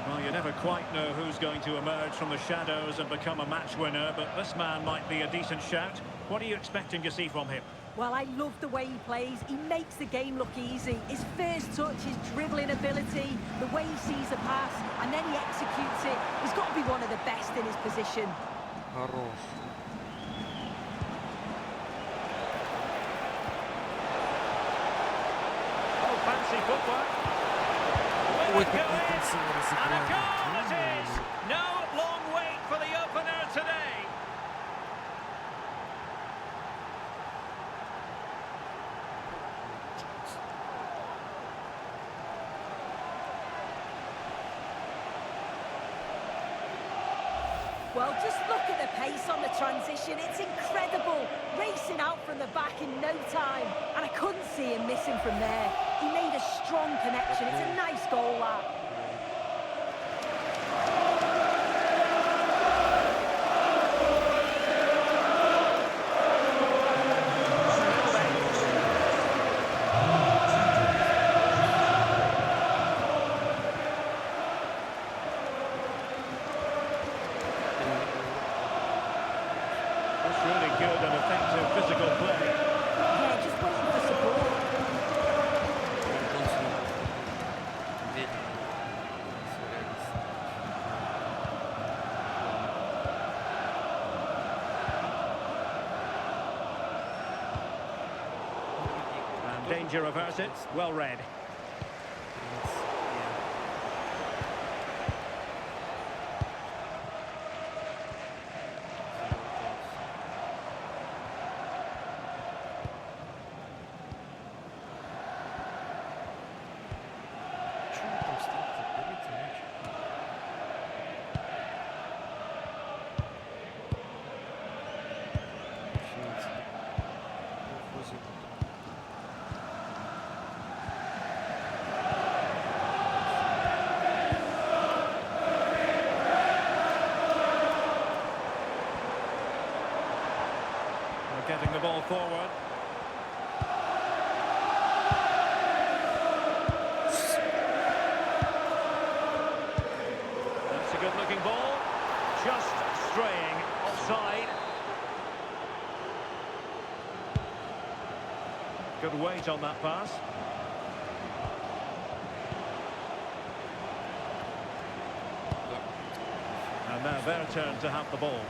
Well, you never quite know who's going to emerge from the shadows and become a match winner, but this man might be a decent shout. What are you expecting to see from him? Well, I love the way he plays. He makes the game look easy. His first touch, his dribbling ability, the way he sees a pass, and then he executes it. He's got to be one of the best in his position. Хорош. Oh, fancy footwork. Ой, Will it как go in? красиво And a разыграли. goal it is! No long wait for the opener today. Well, just look at the pace on the transition. It's incredible. Racing out from the back in no time. And I couldn't see him missing from there. He made a strong connection. It's a nice goal, that. That's really good and effective physical play. Yeah, just waiting for support. And danger averted. Well read. Getting the ball forward. That's a good-looking ball. Just straying offside. Good weight on that pass. And now their turn to have the ball.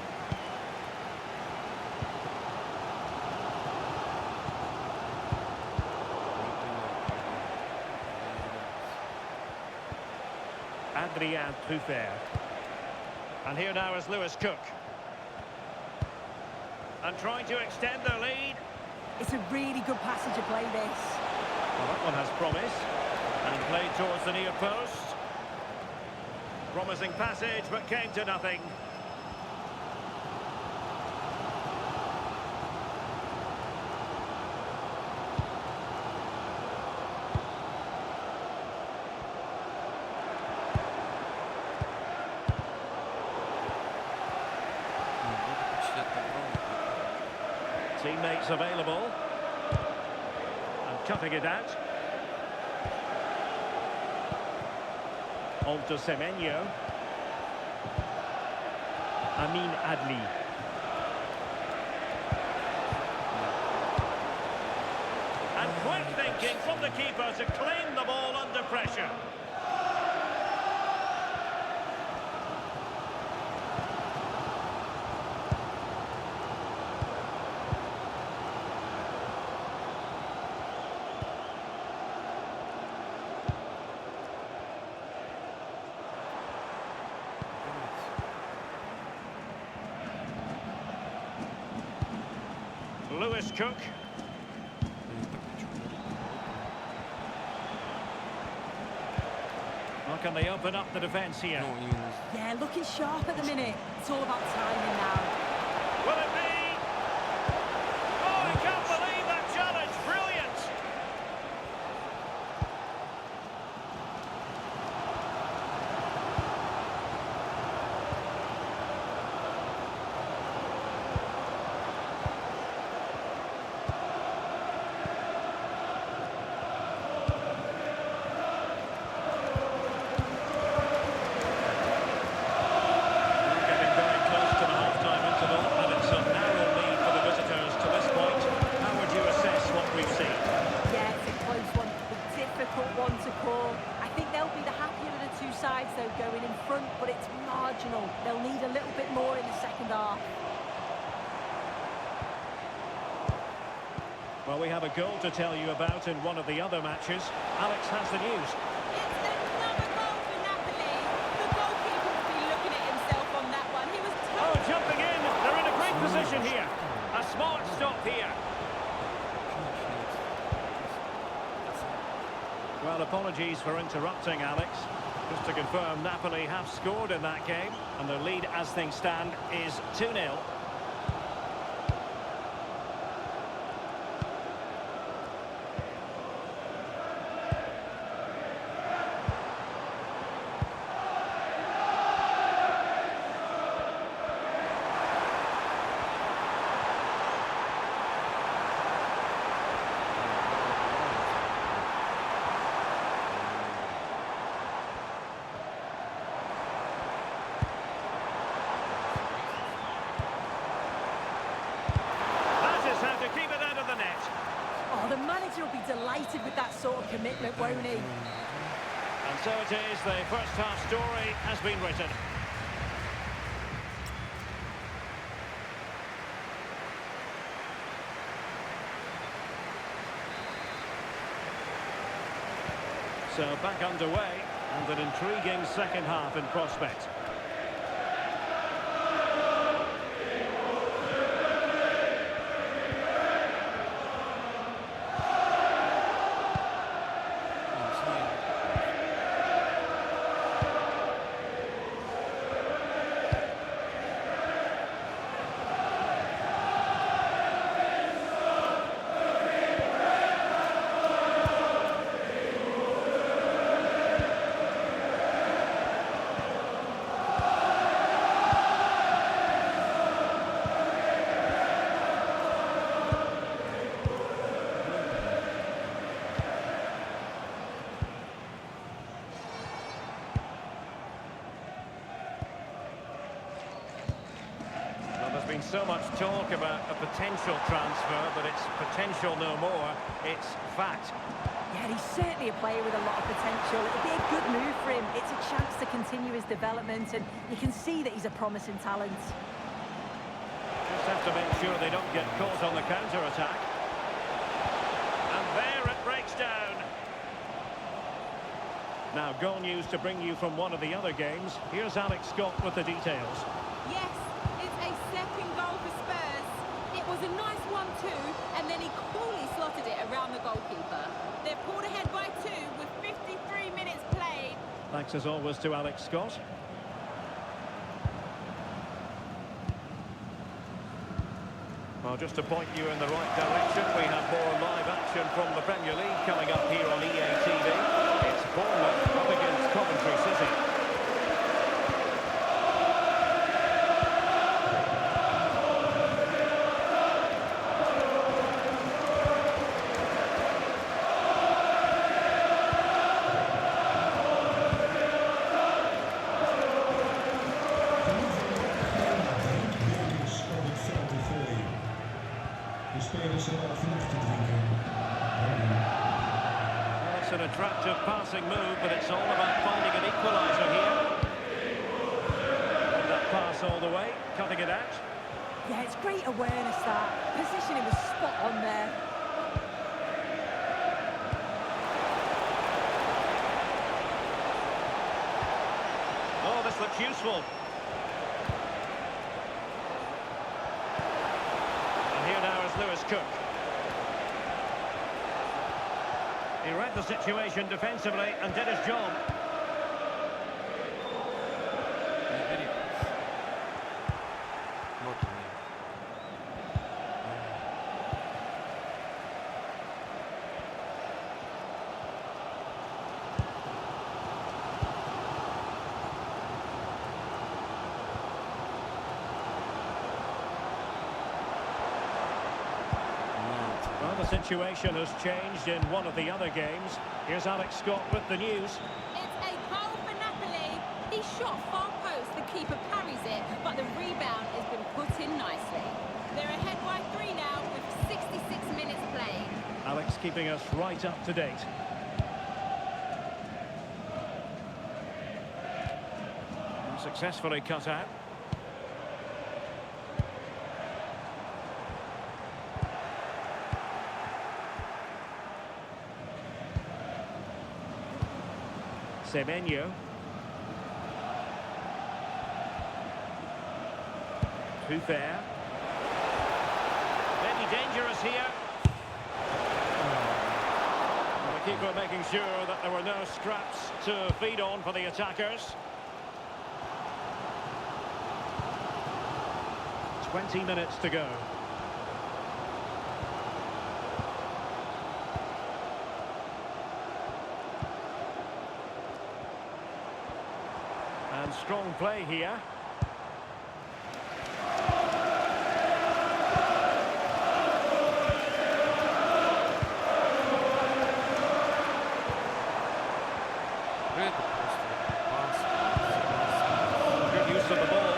Adrien Truffert. And here now is Lewis Cook. And trying to extend their lead. It's a really good passage of play, this. Well, that one has promise. And played towards the near post. Promising passage, but came to nothing. Teammates available. And cutting it out. On to Semenyo. Amin Adli. And quick thinking from the keeper to claim the ball under pressure. Lewis Cook. How can they open up the defence here? Yeah, looking sharp at the minute. It's all about timing now. Will it be? Oh, I can't believe that challenge. Brilliant. Going in front, but it's marginal. They'll need a little bit more in the second half. Well, we have a goal to tell you about in one of the other matches. Alex has the news. It's another goal for Napoli. The goalkeeper will be looking at himself on that one. He was Oh, jumping in. They're in a great position here. A smart stop here. Well, apologies for interrupting, Alex. Just to confirm, Napoli have scored in that game, and their lead as things stand is 2-0. The manager will be delighted with that sort of commitment, won't he? And so it is, the first half story has been written. So back underway, and an intriguing second half in prospect. There's been so much talk about a potential transfer, but it's potential no more. It's fact. Yeah, he's certainly a player with a lot of potential. It'll be a good move for him. It's a chance to continue his development, and you can see that he's a promising talent. Just have to make sure they don't get caught on the counter-attack. And there it breaks down. Now, goal news to bring you from one of the other games. Here's Alex Scott with the details. Yes, it's a second goal for Spurs. It was a nice 1-2, and then he coolly slotted it around the goalkeeper. They're pulled ahead by 2 with 53 minutes played. Thanks as always to Alex Scott. Well, just to point you in the right direction, we have more live action from the Premier League coming up here on EA TV. It's Bournemouth up against Coventry City. Well, it's an attractive passing move, but it's all about finding an equaliser here. And that pass all the way, cutting it out. Yeah, it's great awareness, that. Positioning was spot on there. Oh, this looks useful. And here now is Lewis Cook. He read the situation defensively and did his job. Well, the situation has changed in one of the other games. Here's Alex Scott with the news. It's a goal for Napoli. He shot far post, the keeper parries it, but the rebound has been put in nicely. They're ahead by 3 now with 66 minutes played. Alex keeping us right up to date. And successfully cut out. Semenyo. Too fair. Maybe dangerous here. Well, goalkeeper making sure that there were no scraps to feed on for the attackers. 20 minutes to go. And strong play here. Это просто пас. Good use of the ball.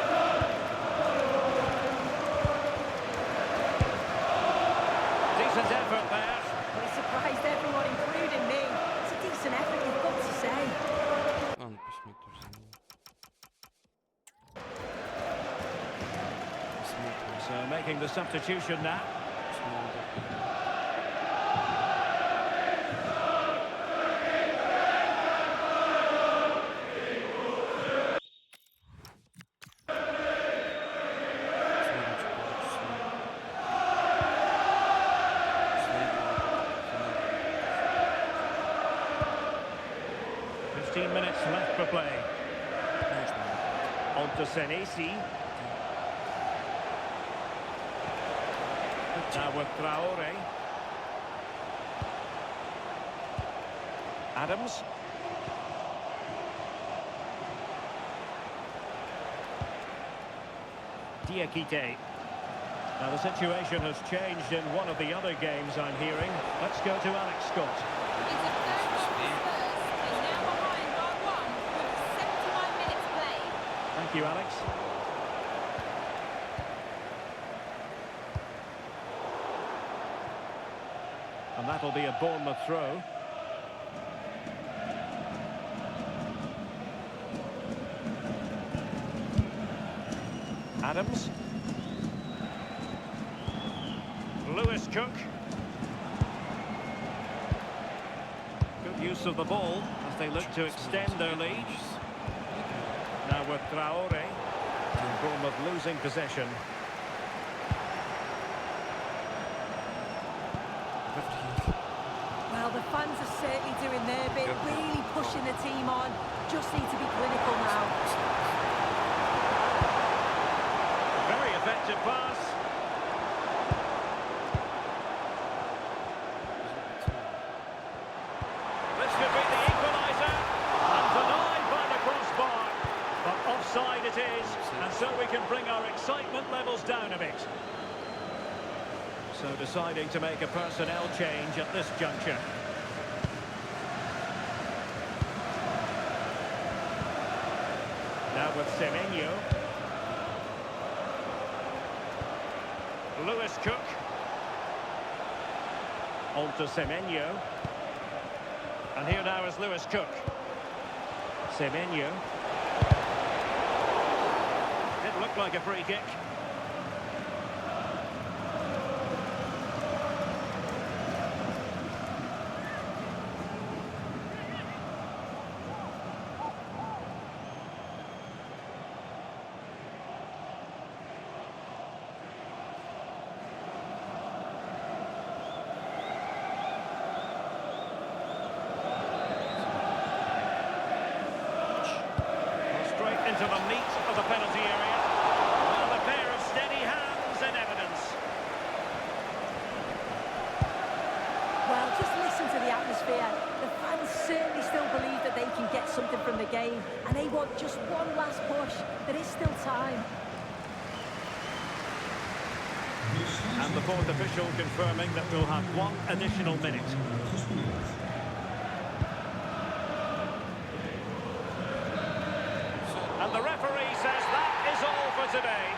Decent effort there. Well, he surprised everyone, including me. It's a decent effort, you've got to say. Ладно, пусть мне тоже заменил. Посмотрим. So making the substitution now. Посмотрим. Посмотрим, что получится. Следует 15 minutes left for play. Конечно, On to Senesi. Now with Traore. Adams. Diakite. Now the situation has changed in one of the other games I'm hearing. Let's go to Alex Scott. It's a third goal for Spurs. They're now behind by 1 with 71 minutes played. Thank you, Alex. And that'll be a Bournemouth throw. Adams. Lewis Cook. Good use of the ball as they look to extend their lead. Now with Traore. Bournemouth losing possession. Well, the fans are certainly doing their bit, really pushing the team on. Just need to be clinical now. Very effective pass. This could be the equaliser. And denied by the crossbar. But offside it is. And so we can bring our excitement levels down a bit. So deciding to make a personnel change at this juncture. Now with Semenyo. Lewis Cook. On to Semenyo. And here now is Lewis Cook. Semenyo. It looked like a free kick. Into the meat of the penalty area. Well, a pair of steady hands in evidence. Well, just listen to the atmosphere. The fans certainly still believe that they can get something from the game, and they want just one last push. There is still time. And the fourth official confirming that we'll have one additional minute. And the referee says that is all for today.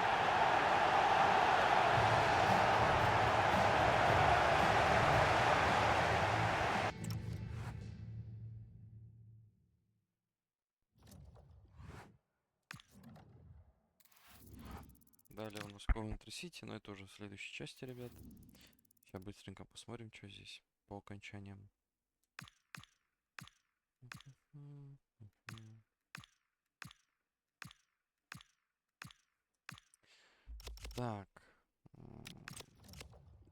Далее у нас Coventry City, но это уже в следующей части, ребят. Сейчас быстренько посмотрим, что здесь по окончаниям. Так.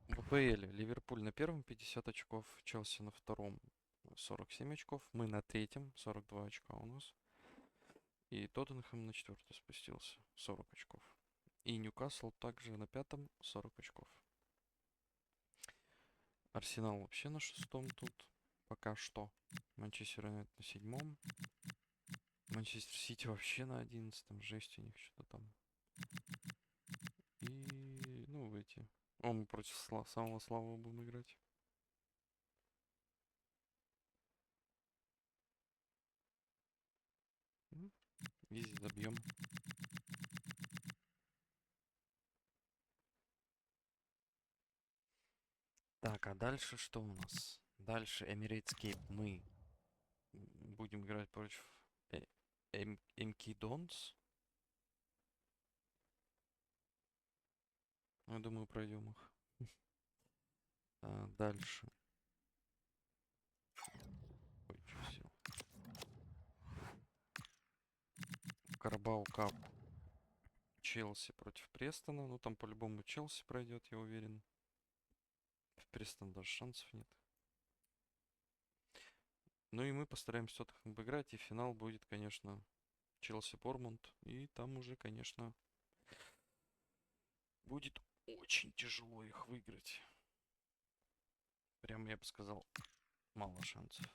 В АПЛ Ливерпуль на первом 50 очков, Челси на втором 47 очков. Мы на третьем, 42 очка у нас. И Тоттенхэм на четвертый спустился, 40 очков. И Ньюкасл также на пятом, 40 очков. Арсенал вообще на шестом тут. Пока что. Манчестер Юнайтед на седьмом. Манчестер Сити вообще на 11-м. Жесть у них что-то там. И, ну, эти. Мы против самого слабого будем играть. Изи забьем. Так, а дальше что у нас? Дальше Emirates Cape. Мы будем играть против МК Донс. Я думаю, пройдем их. Дальше. Ой, что сел. Карабау Кап. Челси против Престона. Ну, там по-любому Челси пройдет, я уверен. В Престон даже шансов нет. Ну и мы постараемся Тоттенхэм обыграть. И финал будет, конечно, Челси-Бормунд. И там уже, конечно, будет очень тяжело их выиграть. Прям, я бы сказал, мало шансов.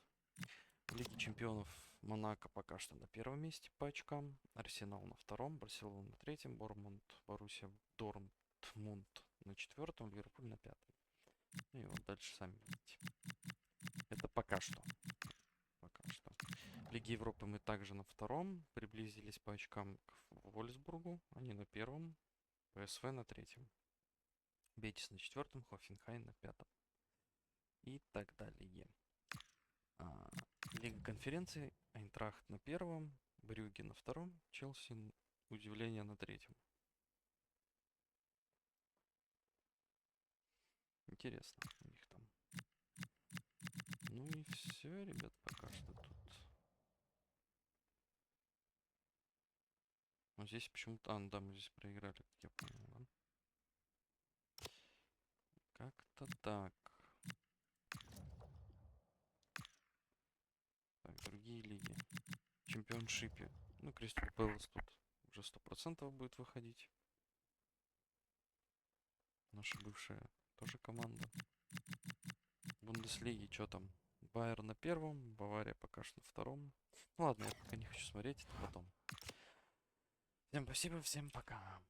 В Лиге Чемпионов Монако пока что на первом месте по очкам. Арсенал на втором, Барселона на третьем, Бормунд, Боруссия Дортмунд на четвертом, Ливерпуль на пятом. И вот дальше сами видите. Это пока что. Пока что. В Лиге Европы мы также на втором. Приблизились по очкам к Вольсбургу. Они на первом. ПСВ на третьем. Бетис на четвертом, Хофенхайм на пятом. И так далее. Лига конференций. Айнтрахт на первом. Брюгге на втором. Челси, удивление, на третьем. Интересно у них там. Ну и все, ребят, пока что тут. Но здесь почему-то... ну да, мы здесь проиграли, как я понял, да? Как-то так. Так, другие лиги. В чемпионшипе. Ну, Кристал Пэлас тут уже 100% будет выходить. Наша бывшая тоже команда. В Бундеслиге что там? Байер на первом, Бавария пока что на втором. Ну ладно, я пока не хочу смотреть, это потом. Всем спасибо, всем пока.